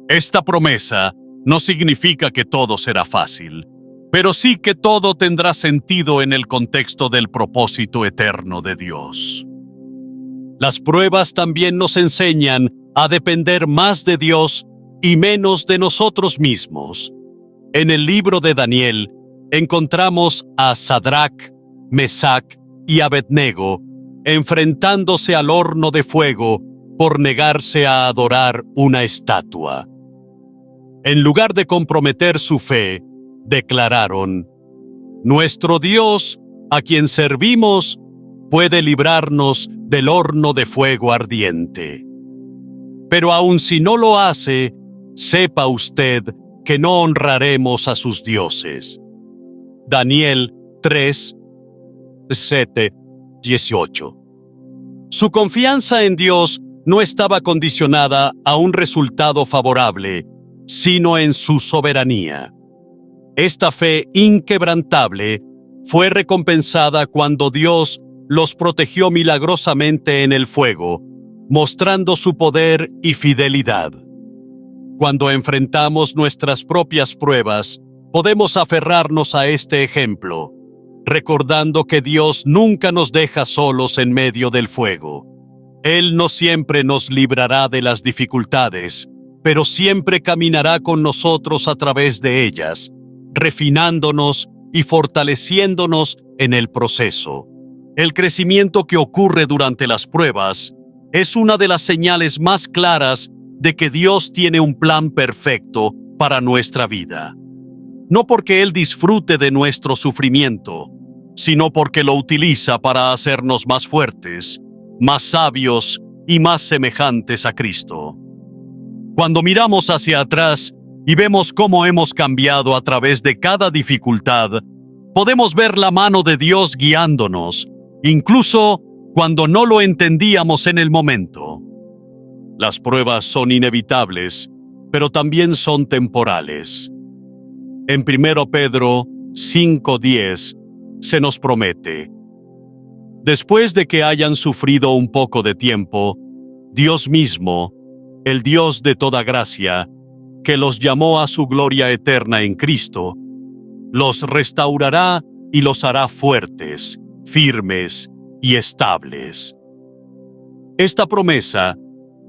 Esta promesa no significa que todo será fácil, pero sí que todo tendrá sentido en el contexto del propósito eterno de Dios. Las pruebas también nos enseñan a depender más de Dios y menos de nosotros mismos. En el libro de Daniel encontramos a Sadrac, Mesac y Abednego enfrentándose al horno de fuego por negarse a adorar una estatua. En lugar de comprometer su fe, declararon: nuestro Dios, a quien servimos, puede librarnos del horno de fuego ardiente. Pero aun si no lo hace, sepa usted que no honraremos a sus dioses. Daniel 3, 7, 18. Su confianza en Dios no estaba condicionada a un resultado favorable, sino en su soberanía. Esta fe inquebrantable fue recompensada cuando Dios los protegió milagrosamente en el fuego, mostrando su poder y fidelidad. Cuando enfrentamos nuestras propias pruebas, podemos aferrarnos a este ejemplo, recordando que Dios nunca nos deja solos en medio del fuego. Él no siempre nos librará de las dificultades, pero siempre caminará con nosotros a través de ellas, refinándonos y fortaleciéndonos en el proceso. El crecimiento que ocurre durante las pruebas es una de las señales más claras de que Dios tiene un plan perfecto para nuestra vida. No porque Él disfrute de nuestro sufrimiento, sino porque lo utiliza para hacernos más fuertes, más sabios y más semejantes a Cristo. Cuando miramos hacia atrás y vemos cómo hemos cambiado a través de cada dificultad, podemos ver la mano de Dios guiándonos, incluso cuando no lo entendíamos en el momento. Las pruebas son inevitables, pero también son temporales. En 1 Pedro 5:10 se nos promete: después de que hayan sufrido un poco de tiempo, Dios mismo, el Dios de toda gracia, que los llamó a su gloria eterna en Cristo, los restaurará y los hará fuertes, firmes y estables. Esta promesa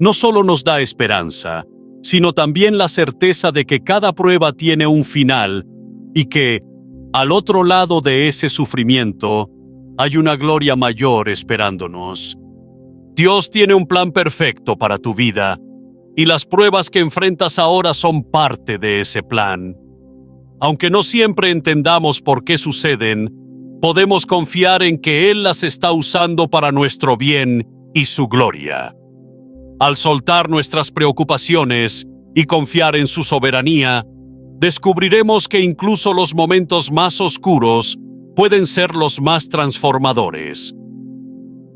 no solo nos da esperanza, sino también la certeza de que cada prueba tiene un final y que, al otro lado de ese sufrimiento, hay una gloria mayor esperándonos. Dios tiene un plan perfecto para tu vida, y las pruebas que enfrentas ahora son parte de ese plan. Aunque no siempre entendamos por qué suceden, podemos confiar en que Él las está usando para nuestro bien y su gloria. Al soltar nuestras preocupaciones y confiar en su soberanía, descubriremos que incluso los momentos más oscuros pueden ser los más transformadores.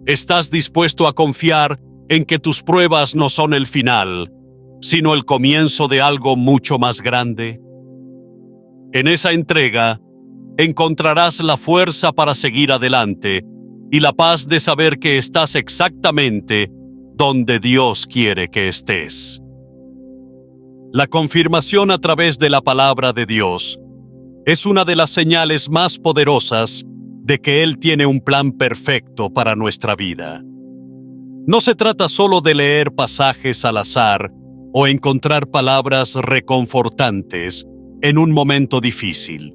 ¿Estás dispuesto a confiar en que tus pruebas no son el final, sino el comienzo de algo mucho más grande? En esa entrega, encontrarás la fuerza para seguir adelante y la paz de saber que estás exactamente donde Dios quiere que estés. La confirmación a través de la palabra de Dios es una de las señales más poderosas de que Él tiene un plan perfecto para nuestra vida. No se trata solo de leer pasajes al azar o encontrar palabras reconfortantes en un momento difícil.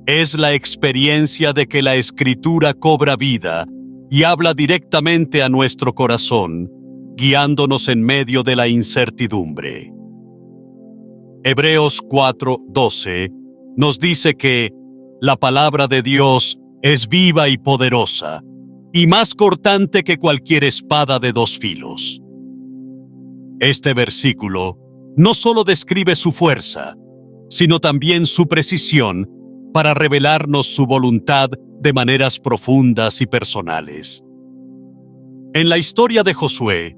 Es la experiencia de que la Escritura cobra vida y habla directamente a nuestro corazón, guiándonos en medio de la incertidumbre. Hebreos 4:12 nos dice que la palabra de Dios es viva y poderosa, y más cortante que cualquier espada de dos filos. Este versículo no solo describe su fuerza, sino también su precisión para revelarnos su voluntad de maneras profundas y personales. En la historia de Josué,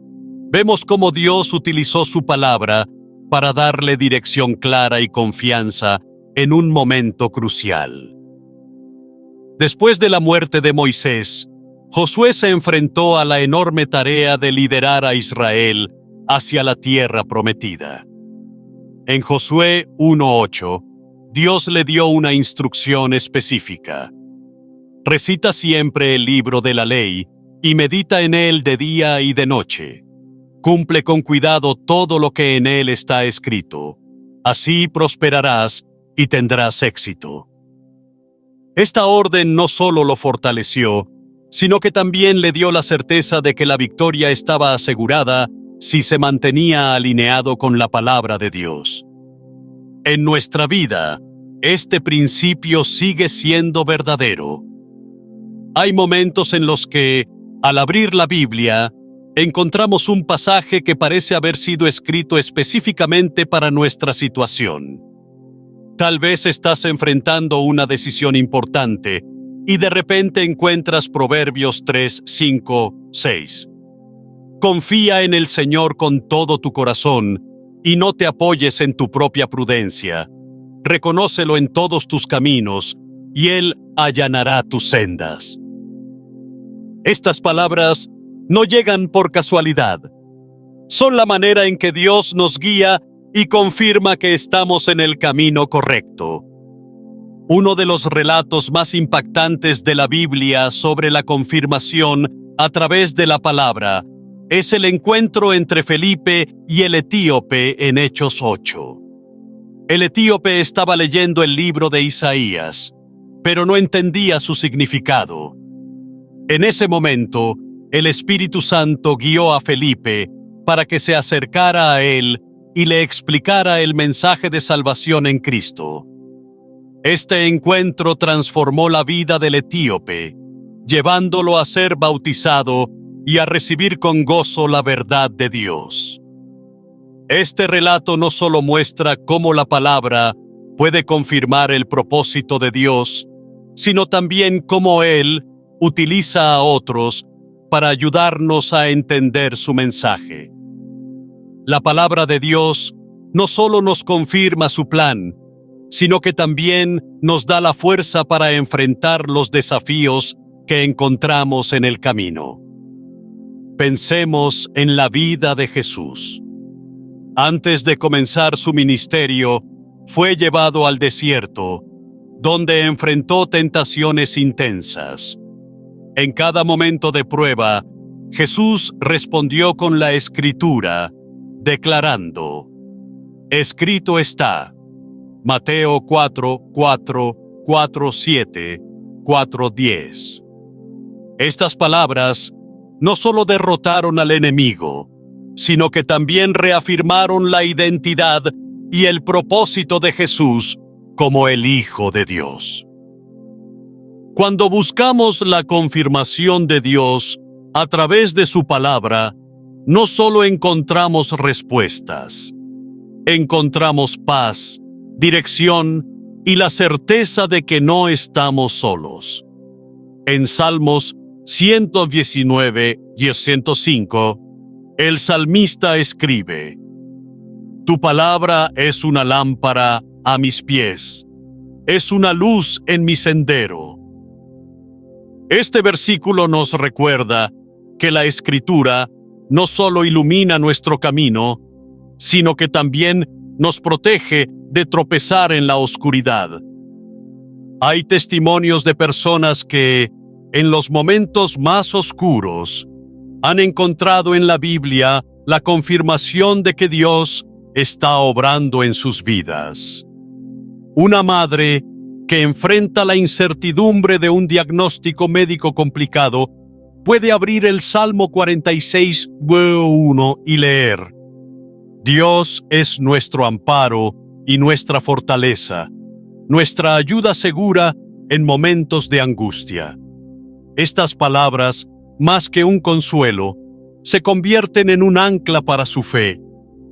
vemos cómo Dios utilizó su palabra para darle dirección clara y confianza en un momento crucial. Después de la muerte de Moisés, Josué se enfrentó a la enorme tarea de liderar a Israel hacia la tierra prometida. En Josué 1:8, Dios le dio una instrucción específica. Recita siempre el libro de la ley y medita en él de día y de noche. Cumple con cuidado todo lo que en él está escrito. Así prosperarás y tendrás éxito. Esta orden no solo lo fortaleció, sino que también le dio la certeza de que la victoria estaba asegurada si se mantenía alineado con la palabra de Dios. En nuestra vida, este principio sigue siendo verdadero. Hay momentos en los que, al abrir la Biblia, encontramos un pasaje que parece haber sido escrito específicamente para nuestra situación. Tal vez estás enfrentando una decisión importante y de repente encuentras Proverbios 3, 5, 6. Confía en el Señor con todo tu corazón y no te apoyes en tu propia prudencia. Reconócelo en todos tus caminos y Él allanará tus sendas. Estas palabras no llegan por casualidad. Son la manera en que Dios nos guía y confirma que estamos en el camino correcto. Uno de los relatos más impactantes de la Biblia sobre la confirmación a través de la palabra es el encuentro entre Felipe y el etíope en Hechos 8. El etíope estaba leyendo el libro de Isaías, pero no entendía su significado. En ese momento, el Espíritu Santo guió a Felipe para que se acercara a él y le explicara el mensaje de salvación en Cristo. Este encuentro transformó la vida del etíope, llevándolo a ser bautizado y a recibir con gozo la verdad de Dios. Este relato no solo muestra cómo la palabra puede confirmar el propósito de Dios, sino también cómo Él utiliza a otros para ayudarnos a entender su mensaje. La palabra de Dios no solo nos confirma su plan, sino que también nos da la fuerza para enfrentar los desafíos que encontramos en el camino. Pensemos en la vida de Jesús. Antes de comenzar su ministerio, fue llevado al desierto, donde enfrentó tentaciones intensas. En cada momento de prueba, Jesús respondió con la Escritura, declarando: escrito está. Mateo 4, 4, 4, 7, 4, 10. Estas palabras no solo derrotaron al enemigo, sino que también reafirmaron la identidad y el propósito de Jesús como el Hijo de Dios. Cuando buscamos la confirmación de Dios a través de su palabra, no solo encontramos respuestas, encontramos paz, dirección y la certeza de que no estamos solos. En Salmos 119 y 105, el salmista escribe: tu palabra es una lámpara a mis pies, es una luz en mi sendero. Este versículo nos recuerda que la Escritura no solo ilumina nuestro camino, sino que también nos protege de tropezar en la oscuridad. Hay testimonios de personas que, en los momentos más oscuros, han encontrado en la Biblia la confirmación de que Dios está obrando en sus vidas. Una madre que enfrenta la incertidumbre de un diagnóstico médico complicado puede abrir el Salmo 46:1 y leer: Dios es nuestro amparo y nuestra fortaleza, nuestra ayuda segura en momentos de angustia. Estas palabras, más que un consuelo, se convierten en un ancla para su fe,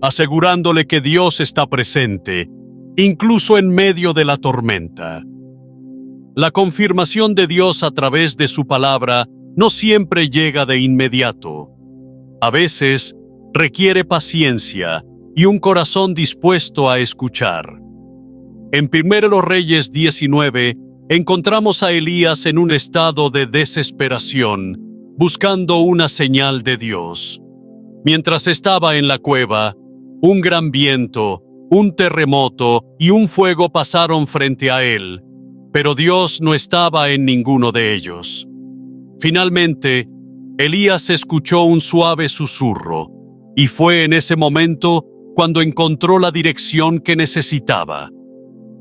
asegurándole que Dios está presente, incluso en medio de la tormenta. La confirmación de Dios a través de su palabra no siempre llega de inmediato. A veces requiere paciencia y un corazón dispuesto a escuchar. En 1 Reyes 19 encontramos a Elías en un estado de desesperación, buscando una señal de Dios. Mientras estaba en la cueva, un gran viento, un terremoto y un fuego pasaron frente a él, pero Dios no estaba en ninguno de ellos. Finalmente, Elías escuchó un suave susurro, y fue en ese momento cuando encontró la dirección que necesitaba.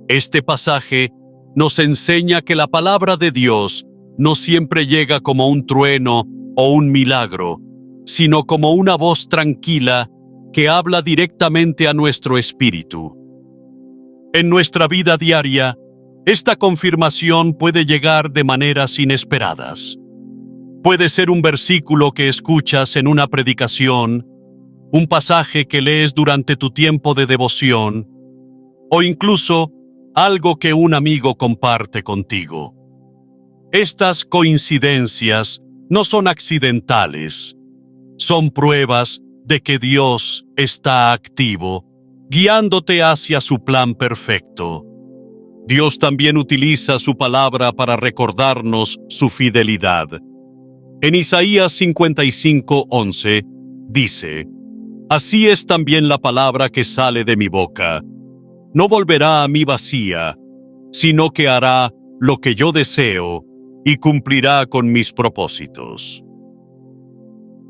Este pasaje nos enseña que la palabra de Dios no siempre llega como un trueno o un milagro, sino como una voz tranquila que habla directamente a nuestro espíritu. En nuestra vida diaria, esta confirmación puede llegar de maneras inesperadas. Puede ser un versículo que escuchas en una predicación, un pasaje que lees durante tu tiempo de devoción, o incluso algo que un amigo comparte contigo. Estas coincidencias no son accidentales, son pruebas de que Dios está activo, guiándote hacia su plan perfecto. Dios también utiliza su palabra para recordarnos su fidelidad. En Isaías 55:11 dice: «Así es también la palabra que sale de mi boca. No volverá a mí vacía, sino que hará lo que yo deseo y cumplirá con mis propósitos».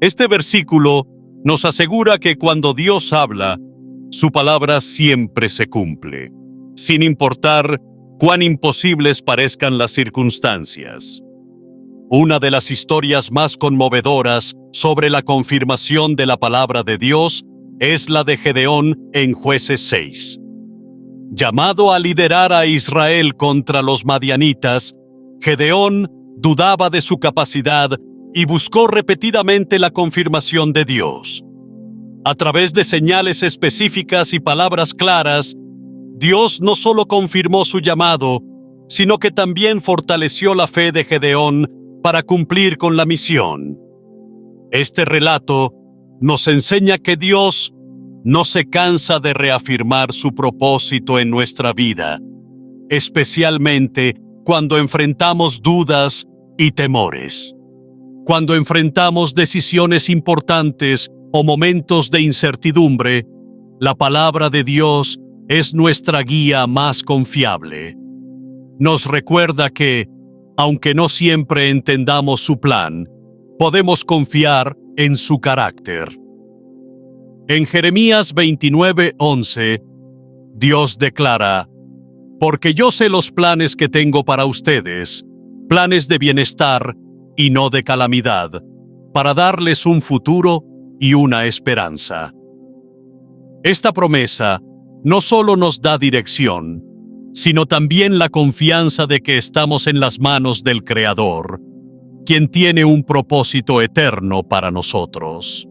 Este versículo nos asegura que cuando Dios habla, su palabra siempre se cumple, sin importar cuán imposibles parezcan las circunstancias. Una de las historias más conmovedoras sobre la confirmación de la palabra de Dios es la de Gedeón en Jueces 6. Llamado a liderar a Israel contra los madianitas, Gedeón dudaba de su capacidad y buscó repetidamente la confirmación de Dios. A través de señales específicas y palabras claras, Dios no solo confirmó su llamado, sino que también fortaleció la fe de Gedeón para cumplir con la misión. Este relato nos enseña que Dios no se cansa de reafirmar su propósito en nuestra vida, especialmente cuando enfrentamos dudas y temores. Cuando enfrentamos decisiones importantes o momentos de incertidumbre, la palabra de Dios es nuestra guía más confiable. Nos recuerda que, aunque no siempre entendamos su plan, podemos confiar en su carácter. En Jeremías 29:11, Dios declara: «Porque yo sé los planes que tengo para ustedes, planes de bienestar y no de calamidad, para darles un futuro y una esperanza». Esta promesa no solo nos da dirección, sino también la confianza de que estamos en las manos del Creador, quien tiene un propósito eterno para nosotros.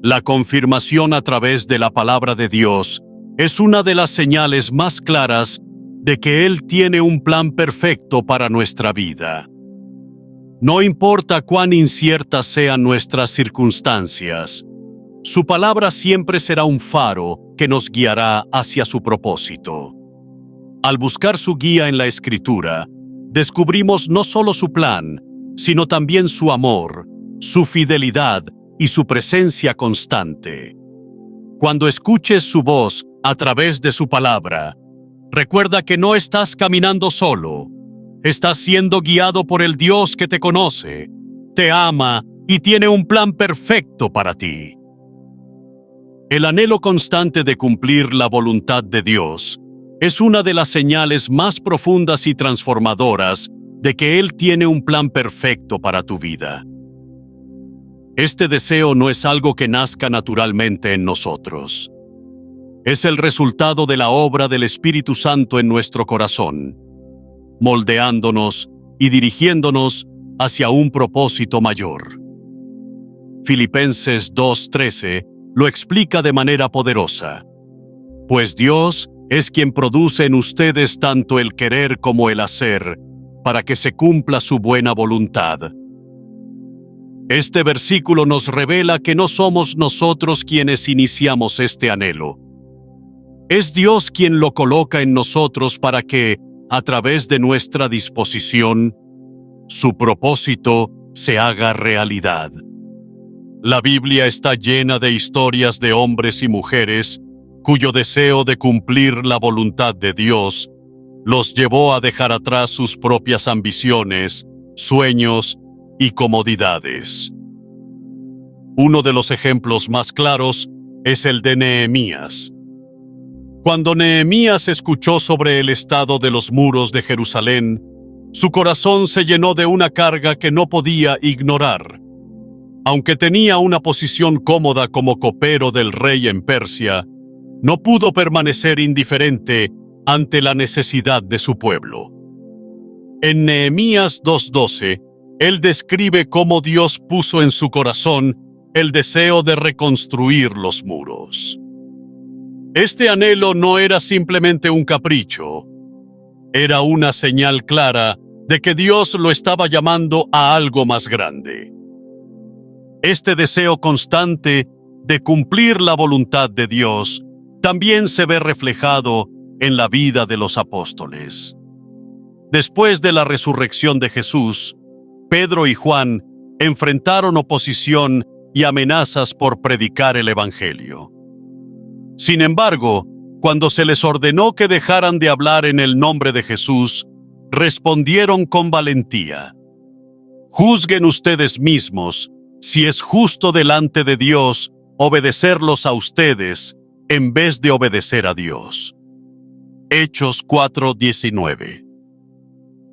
La confirmación a través de la palabra de Dios es una de las señales más claras de que Él tiene un plan perfecto para nuestra vida. No importa cuán inciertas sean nuestras circunstancias, su palabra siempre será un faro que nos guiará hacia su propósito. Al buscar su guía en la Escritura, descubrimos no solo su plan, sino también su amor, su fidelidad y su presencia constante. Cuando escuches su voz a través de su palabra, recuerda que no estás caminando solo. Estás siendo guiado por el Dios que te conoce, te ama y tiene un plan perfecto para ti. El anhelo constante de cumplir la voluntad de Dios es una de las señales más profundas y transformadoras de que Él tiene un plan perfecto para tu vida. Este deseo no es algo que nazca naturalmente en nosotros. Es el resultado de la obra del Espíritu Santo en nuestro corazón, moldeándonos y dirigiéndonos hacia un propósito mayor. Filipenses 2:13 lo explica de manera poderosa. Pues Dios es quien produce en ustedes tanto el querer como el hacer, para que se cumpla su buena voluntad. Este versículo nos revela que no somos nosotros quienes iniciamos este anhelo. Es Dios quien lo coloca en nosotros para que, a través de nuestra disposición, su propósito se haga realidad. La Biblia está llena de historias de hombres y mujeres cuyo deseo de cumplir la voluntad de Dios los llevó a dejar atrás sus propias ambiciones, sueños y comodidades. Uno de los ejemplos más claros es el de Nehemías. Cuando Nehemías escuchó sobre el estado de los muros de Jerusalén, su corazón se llenó de una carga que no podía ignorar. Aunque tenía una posición cómoda como copero del rey en Persia, no pudo permanecer indiferente ante la necesidad de su pueblo. En Nehemías 2:12, él describe cómo Dios puso en su corazón el deseo de reconstruir los muros. Este anhelo no era simplemente un capricho, era una señal clara de que Dios lo estaba llamando a algo más grande. Este deseo constante de cumplir la voluntad de Dios también se ve reflejado en la vida de los apóstoles. Después de la resurrección de Jesús, Pedro y Juan enfrentaron oposición y amenazas por predicar el Evangelio. Sin embargo, cuando se les ordenó que dejaran de hablar en el nombre de Jesús, respondieron con valentía: «Juzguen ustedes mismos si es justo delante de Dios obedecerlos a ustedes en vez de obedecer a Dios». Hechos 4:19.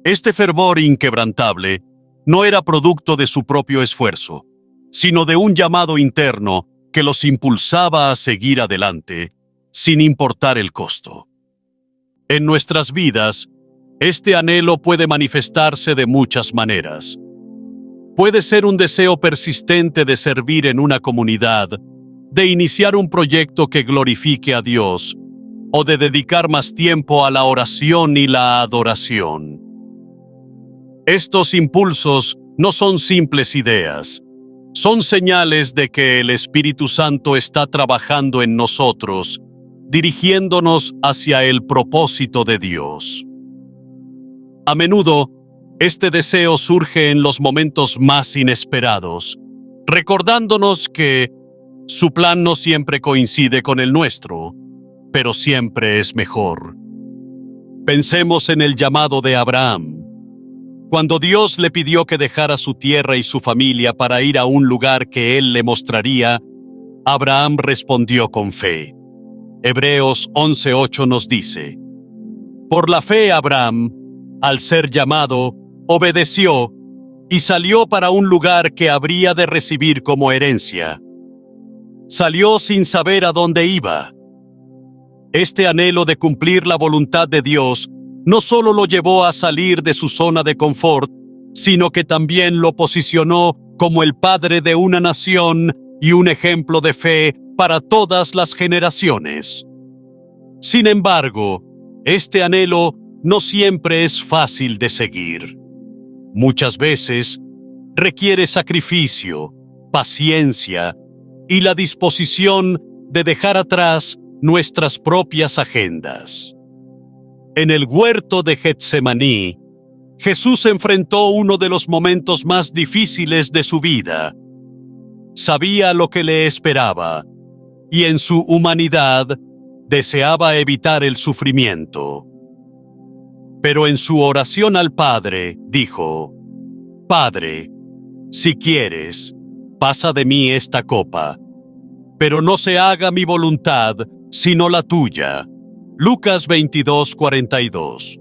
Este fervor inquebrantable no era producto de su propio esfuerzo, sino de un llamado interno que los impulsaba a seguir adelante, sin importar el costo. En nuestras vidas, este anhelo puede manifestarse de muchas maneras. Puede ser un deseo persistente de servir en una comunidad, de iniciar un proyecto que glorifique a Dios, o de dedicar más tiempo a la oración y la adoración. Estos impulsos no son simples ideas, son señales de que el Espíritu Santo está trabajando en nosotros, dirigiéndonos hacia el propósito de Dios. A menudo, este deseo surge en los momentos más inesperados, recordándonos que su plan no siempre coincide con el nuestro, pero siempre es mejor. Pensemos en el llamado de Abraham. Cuando Dios le pidió que dejara su tierra y su familia para ir a un lugar que Él le mostraría, Abraham respondió con fe. Hebreos 11:8 nos dice: «Por la fe Abraham, al ser llamado, obedeció y salió para un lugar que habría de recibir como herencia. Salió sin saber a dónde iba». Este anhelo de cumplir la voluntad de Dios no solo lo llevó a salir de su zona de confort, sino que también lo posicionó como el padre de una nación y un ejemplo de fe para todas las generaciones. Sin embargo, este anhelo no siempre es fácil de seguir. Muchas veces requiere sacrificio, paciencia y la disposición de dejar atrás nuestras propias agendas. En el huerto de Getsemaní, Jesús enfrentó uno de los momentos más difíciles de su vida. Sabía lo que le esperaba, y en su humanidad deseaba evitar el sufrimiento. Pero en su oración al Padre, dijo: «Padre, si quieres, pasa de mí esta copa, pero no se haga mi voluntad, sino la tuya». Lucas 22:42.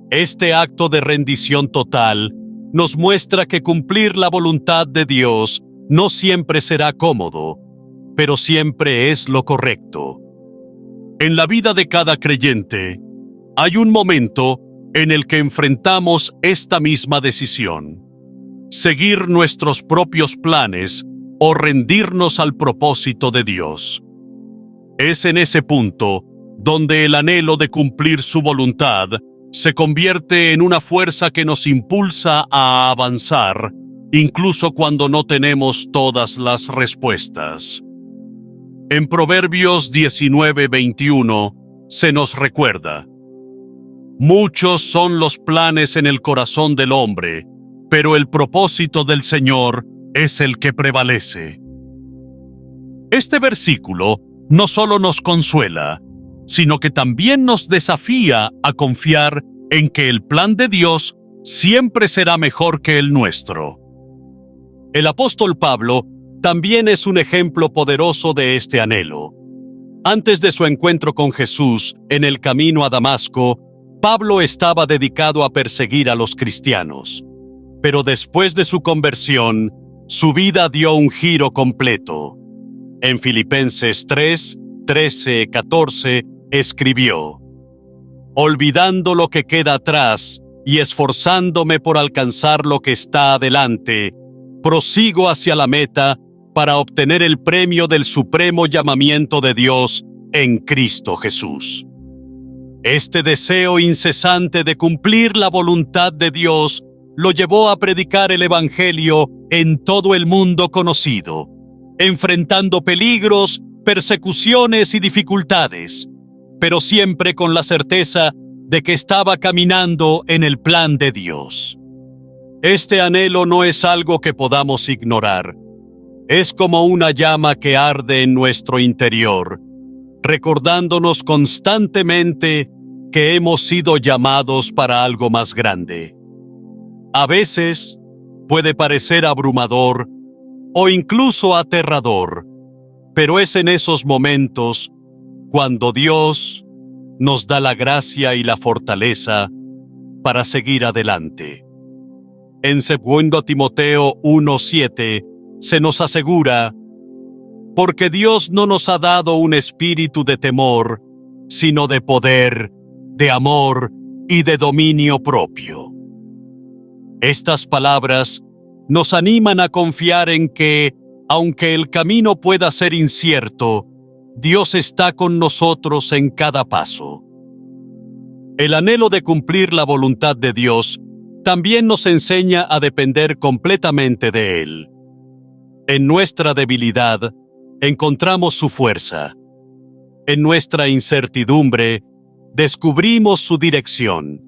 Este acto de rendición total nos muestra que cumplir la voluntad de Dios no siempre será cómodo, pero siempre es lo correcto. En la vida de cada creyente, hay un momento en el que enfrentamos esta misma decisión: seguir nuestros propios planes o rendirnos al propósito de Dios. Es en ese punto donde el anhelo de cumplir su voluntad se convierte en una fuerza que nos impulsa a avanzar, incluso cuando no tenemos todas las respuestas. En Proverbios 19:21 se nos recuerda: muchos son los planes en el corazón del hombre, pero el propósito del Señor es el que prevalece. Este versículo no solo nos consuela, sino que también nos desafía a confiar en que el plan de Dios siempre será mejor que el nuestro. El apóstol Pablo también es un ejemplo poderoso de este anhelo. Antes de su encuentro con Jesús en el camino a Damasco, Pablo estaba dedicado a perseguir a los cristianos. Pero después de su conversión, su vida dio un giro completo. En Filipenses 3, 13, 14, escribió: olvidando lo que queda atrás y esforzándome por alcanzar lo que está adelante, prosigo hacia la meta para obtener el premio del supremo llamamiento de Dios en Cristo Jesús. Este deseo incesante de cumplir la voluntad de Dios lo llevó a predicar el Evangelio en todo el mundo conocido, enfrentando peligros, persecuciones y dificultades, pero siempre con la certeza de que estaba caminando en el plan de Dios. Este anhelo no es algo que podamos ignorar. Es como una llama que arde en nuestro interior, recordándonos constantemente que hemos sido llamados para algo más grande. A veces puede parecer abrumador o incluso aterrador, pero es en esos momentos cuando Dios nos da la gracia y la fortaleza para seguir adelante. En 2 Timoteo 1:7 se nos asegura: porque Dios no nos ha dado un espíritu de temor, sino de poder, de amor y de dominio propio. Estas palabras nos animan a confiar en que, aunque el camino pueda ser incierto, Dios está con nosotros en cada paso. El anhelo de cumplir la voluntad de Dios también nos enseña a depender completamente de Él. En nuestra debilidad encontramos su fuerza. En nuestra incertidumbre descubrimos su dirección.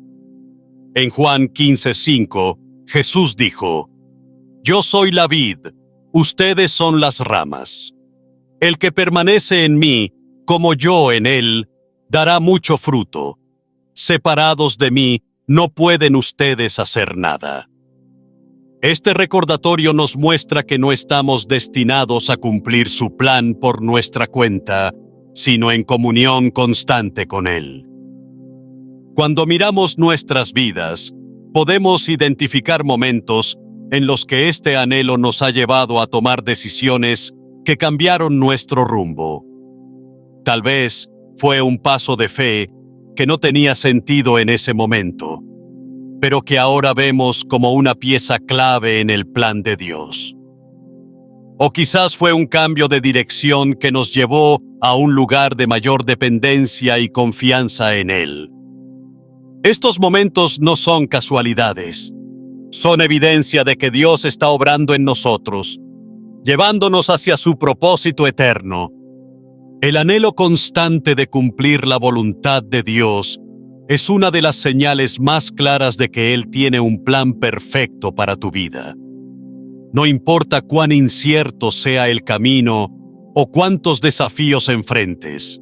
En Juan 15:5, Jesús dijo: yo soy la vid, ustedes son las ramas. El que permanece en mí, como yo en él, dará mucho fruto. Separados de mí, no pueden ustedes hacer nada. Este recordatorio nos muestra que no estamos destinados a cumplir su plan por nuestra cuenta, sino en comunión constante con Él. Cuando miramos nuestras vidas, podemos identificar momentos en los que este anhelo nos ha llevado a tomar decisiones que cambiaron nuestro rumbo. Tal vez fue un paso de fe que no tenía sentido en ese momento, pero que ahora vemos como una pieza clave en el plan de Dios. O quizás fue un cambio de dirección que nos llevó a un lugar de mayor dependencia y confianza en Él. Estos momentos no son casualidades, son evidencia de que Dios está obrando en nosotros, llevándonos hacia su propósito eterno. El anhelo constante de cumplir la voluntad de Dios es una de las señales más claras de que Él tiene un plan perfecto para tu vida. No importa cuán incierto sea el camino o cuántos desafíos enfrentes.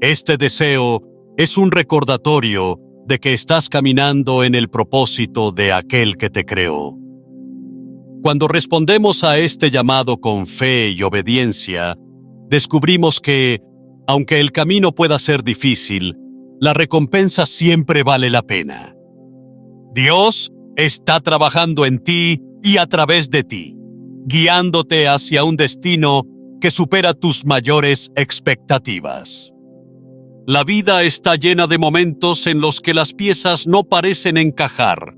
Este deseo es un recordatorio de que estás caminando en el propósito de aquel que te creó. Cuando respondemos a este llamado con fe y obediencia, descubrimos que, aunque el camino pueda ser difícil, la recompensa siempre vale la pena. Dios está trabajando en ti y a través de ti, guiándote hacia un destino que supera tus mayores expectativas. La vida está llena de momentos en los que las piezas no parecen encajar,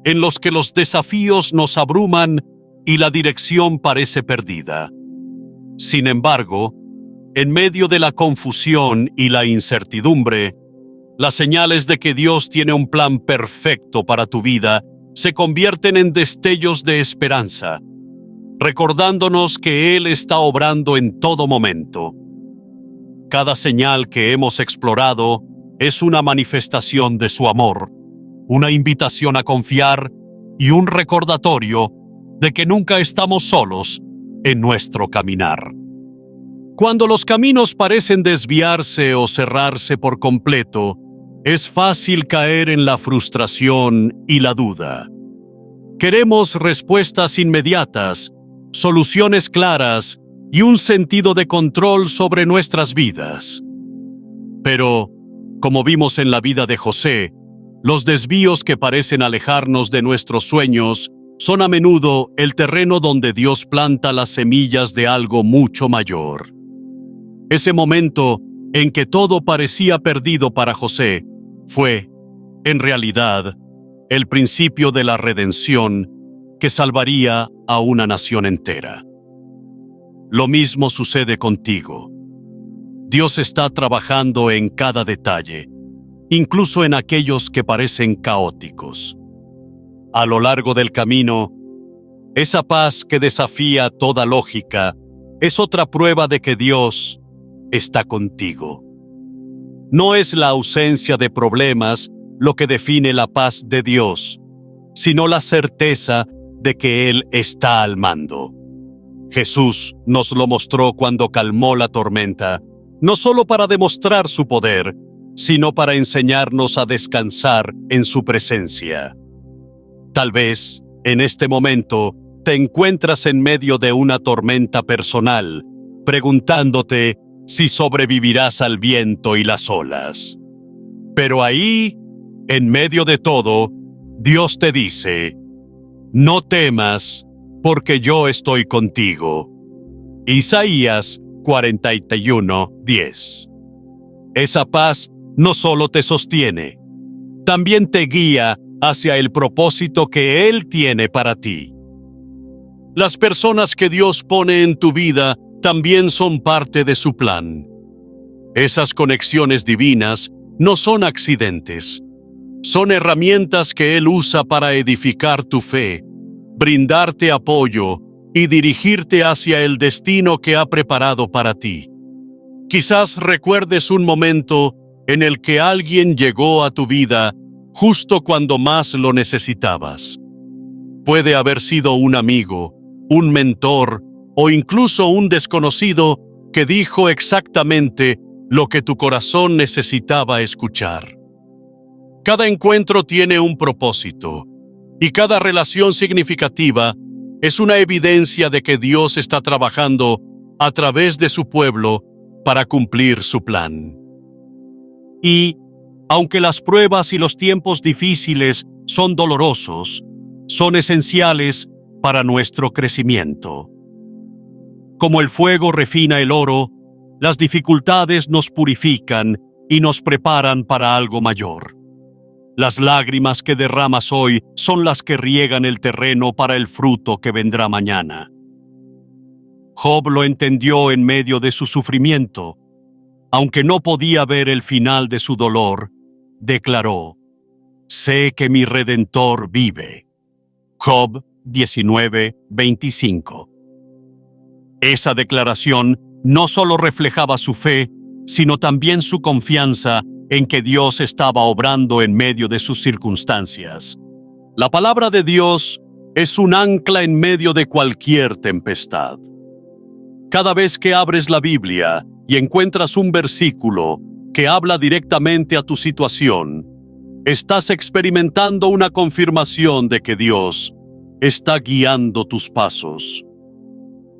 en los que los desafíos nos abruman y la dirección parece perdida. Sin embargo, en medio de la confusión y la incertidumbre, las señales de que Dios tiene un plan perfecto para tu vida se convierten en destellos de esperanza, recordándonos que Él está obrando en todo momento. Cada señal que hemos explorado es una manifestación de su amor, una invitación a confiar y un recordatorio de que nunca estamos solos en nuestro caminar. Cuando los caminos parecen desviarse o cerrarse por completo, es fácil caer en la frustración y la duda. Queremos respuestas inmediatas, soluciones claras y un sentido de control sobre nuestras vidas. Pero, como vimos en la vida de José, los desvíos que parecen alejarnos de nuestros sueños son a menudo el terreno donde Dios planta las semillas de algo mucho mayor. Ese momento en que todo parecía perdido para José fue, en realidad, el principio de la redención que salvaría a una nación entera. Lo mismo sucede contigo. Dios está trabajando en cada detalle, incluso en aquellos que parecen caóticos. A lo largo del camino, esa paz que desafía toda lógica es otra prueba de que Dios está contigo. No es la ausencia de problemas lo que define la paz de Dios, sino la certeza de que Él está al mando. Jesús nos lo mostró cuando calmó la tormenta, no solo para demostrar su poder, sino para enseñarnos a descansar en su presencia. Tal vez, en este momento, te encuentras en medio de una tormenta personal, preguntándote si sobrevivirás al viento y las olas. Pero ahí, en medio de todo, Dios te dice: no temas, porque yo estoy contigo. Isaías 41:10. Esa paz no solo te sostiene, también te guía hacia el propósito que Él tiene para ti. Las personas que Dios pone en tu vida también son parte de su plan. Esas conexiones divinas no son accidentes, son herramientas que Él usa para edificar tu fe, brindarte apoyo y dirigirte hacia el destino que ha preparado para ti. Quizás recuerdes un momento en el que alguien llegó a tu vida justo cuando más lo necesitabas. Puede haber sido un amigo, un mentor o incluso un desconocido que dijo exactamente lo que tu corazón necesitaba escuchar. Cada encuentro tiene un propósito, y cada relación significativa es una evidencia de que Dios está trabajando a través de su pueblo para cumplir su plan. Y, aunque las pruebas y los tiempos difíciles son dolorosos, son esenciales para nuestro crecimiento. Como el fuego refina el oro, las dificultades nos purifican y nos preparan para algo mayor. Las lágrimas que derramas hoy son las que riegan el terreno para el fruto que vendrá mañana. Job lo entendió en medio de su sufrimiento. Aunque no podía ver el final de su dolor, declaró: sé que mi Redentor vive. Job 19:25. Esa declaración no solo reflejaba su fe, sino también su confianza en que Dios estaba obrando en medio de sus circunstancias. La palabra de Dios es un ancla en medio de cualquier tempestad. Cada vez que abres la Biblia y encuentras un versículo que habla directamente a tu situación, estás experimentando una confirmación de que Dios está guiando tus pasos.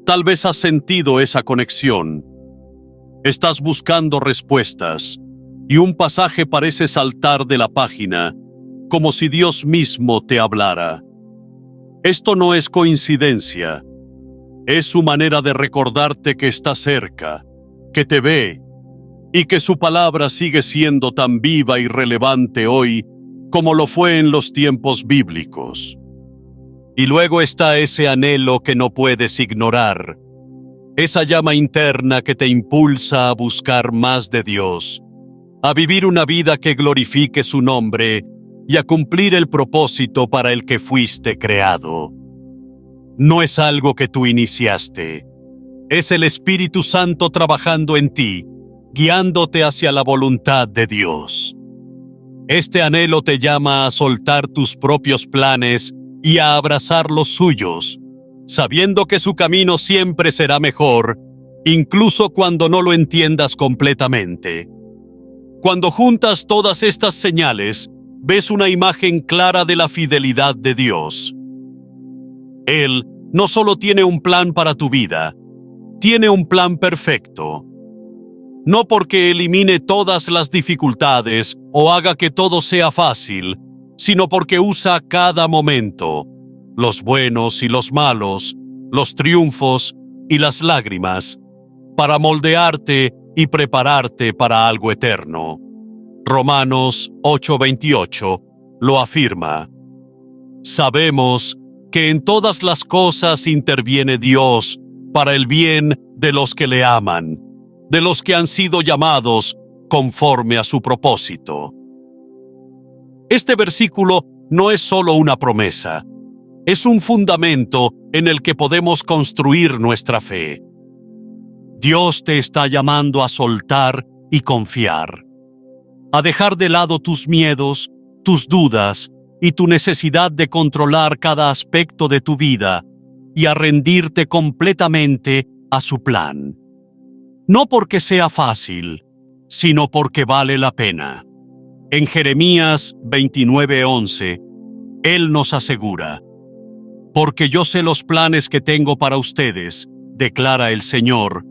Tal vez has sentido esa conexión. Estás buscando respuestas y un pasaje parece saltar de la página, como si Dios mismo te hablara. Esto no es coincidencia. Es su manera de recordarte que está cerca, que te ve y que su palabra sigue siendo tan viva y relevante hoy como lo fue en los tiempos bíblicos. Y luego está ese anhelo que no puedes ignorar, esa llama interna que te impulsa a buscar más de Dios, a vivir una vida que glorifique su nombre y a cumplir el propósito para el que fuiste creado. No es algo que tú iniciaste, es el Espíritu Santo trabajando en ti, guiándote hacia la voluntad de Dios. Este anhelo te llama a soltar tus propios planes y a abrazar los suyos, sabiendo que su camino siempre será mejor, incluso cuando no lo entiendas completamente. Cuando juntas todas estas señales, ves una imagen clara de la fidelidad de Dios. Él no solo tiene un plan para tu vida, tiene un plan perfecto. No porque elimine todas las dificultades o haga que todo sea fácil, sino porque usa cada momento, los buenos y los malos, los triunfos y las lágrimas, para moldearte y prepararte para algo eterno. Romanos 8:28 lo afirma. Sabemos que en todas las cosas interviene Dios para el bien de los que le aman, de los que han sido llamados conforme a su propósito. Este versículo no es solo una promesa, es un fundamento en el que podemos construir nuestra fe. Dios te está llamando a soltar y confiar, a dejar de lado tus miedos, tus dudas y tu necesidad de controlar cada aspecto de tu vida y a rendirte completamente a su plan. No porque sea fácil, sino porque vale la pena. En Jeremías 29:11, Él nos asegura: porque yo sé los planes que tengo para ustedes, declara el Señor,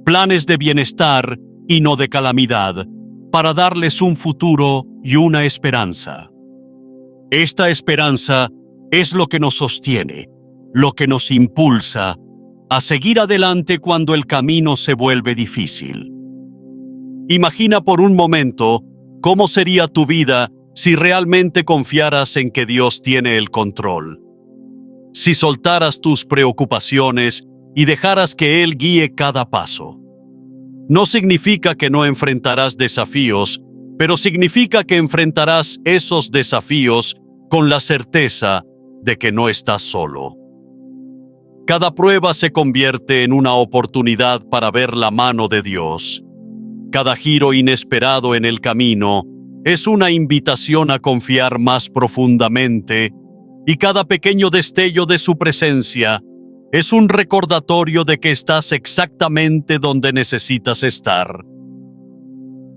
planes de bienestar y no de calamidad, para darles un futuro y una esperanza. Esta esperanza es lo que nos sostiene, lo que nos impulsa a seguir adelante cuando el camino se vuelve difícil. Imagina por un momento cómo sería tu vida si realmente confiaras en que Dios tiene el control. Si soltaras tus preocupaciones y dejaras que Él guíe cada paso. No significa que no enfrentarás desafíos, pero significa que enfrentarás esos desafíos con la certeza de que no estás solo. Cada prueba se convierte en una oportunidad para ver la mano de Dios. Cada giro inesperado en el camino es una invitación a confiar más profundamente, y cada pequeño destello de su presencia es un recordatorio de que estás exactamente donde necesitas estar.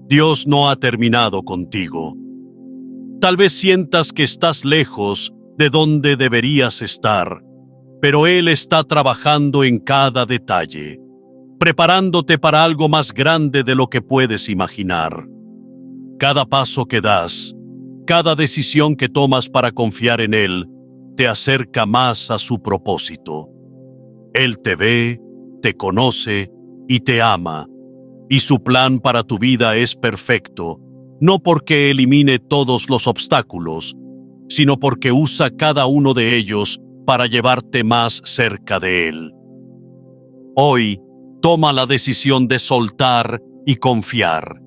Dios no ha terminado contigo. Tal vez sientas que estás lejos de donde deberías estar, pero Él está trabajando en cada detalle, preparándote para algo más grande de lo que puedes imaginar. Cada paso que das, cada decisión que tomas para confiar en Él, te acerca más a su propósito. Él te ve, te conoce y te ama, y su plan para tu vida es perfecto, no porque elimine todos los obstáculos, sino porque usa cada uno de ellos para llevarte más cerca de Él. Hoy, toma la decisión de soltar y confiar.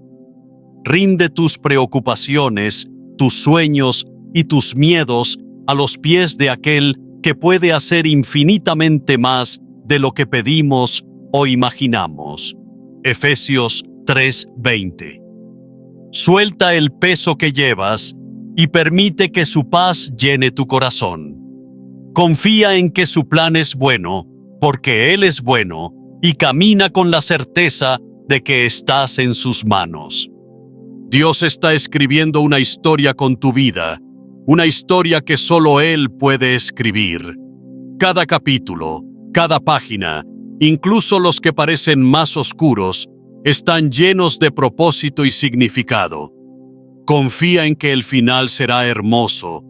Rinde tus preocupaciones, tus sueños y tus miedos a los pies de aquel que puede hacer infinitamente más de lo que pedimos o imaginamos. Efesios 3:20. Suelta el peso que llevas y permite que su paz llene tu corazón. Confía en que su plan es bueno, porque Él es bueno, y camina con la certeza de que estás en sus manos. Dios está escribiendo una historia con tu vida, una historia que solo Él puede escribir. Cada capítulo, cada página, incluso los que parecen más oscuros, están llenos de propósito y significado. Confía en que el final será hermoso,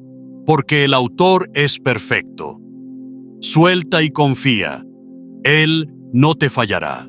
porque el autor es perfecto. Suelta y confía. Él no te fallará.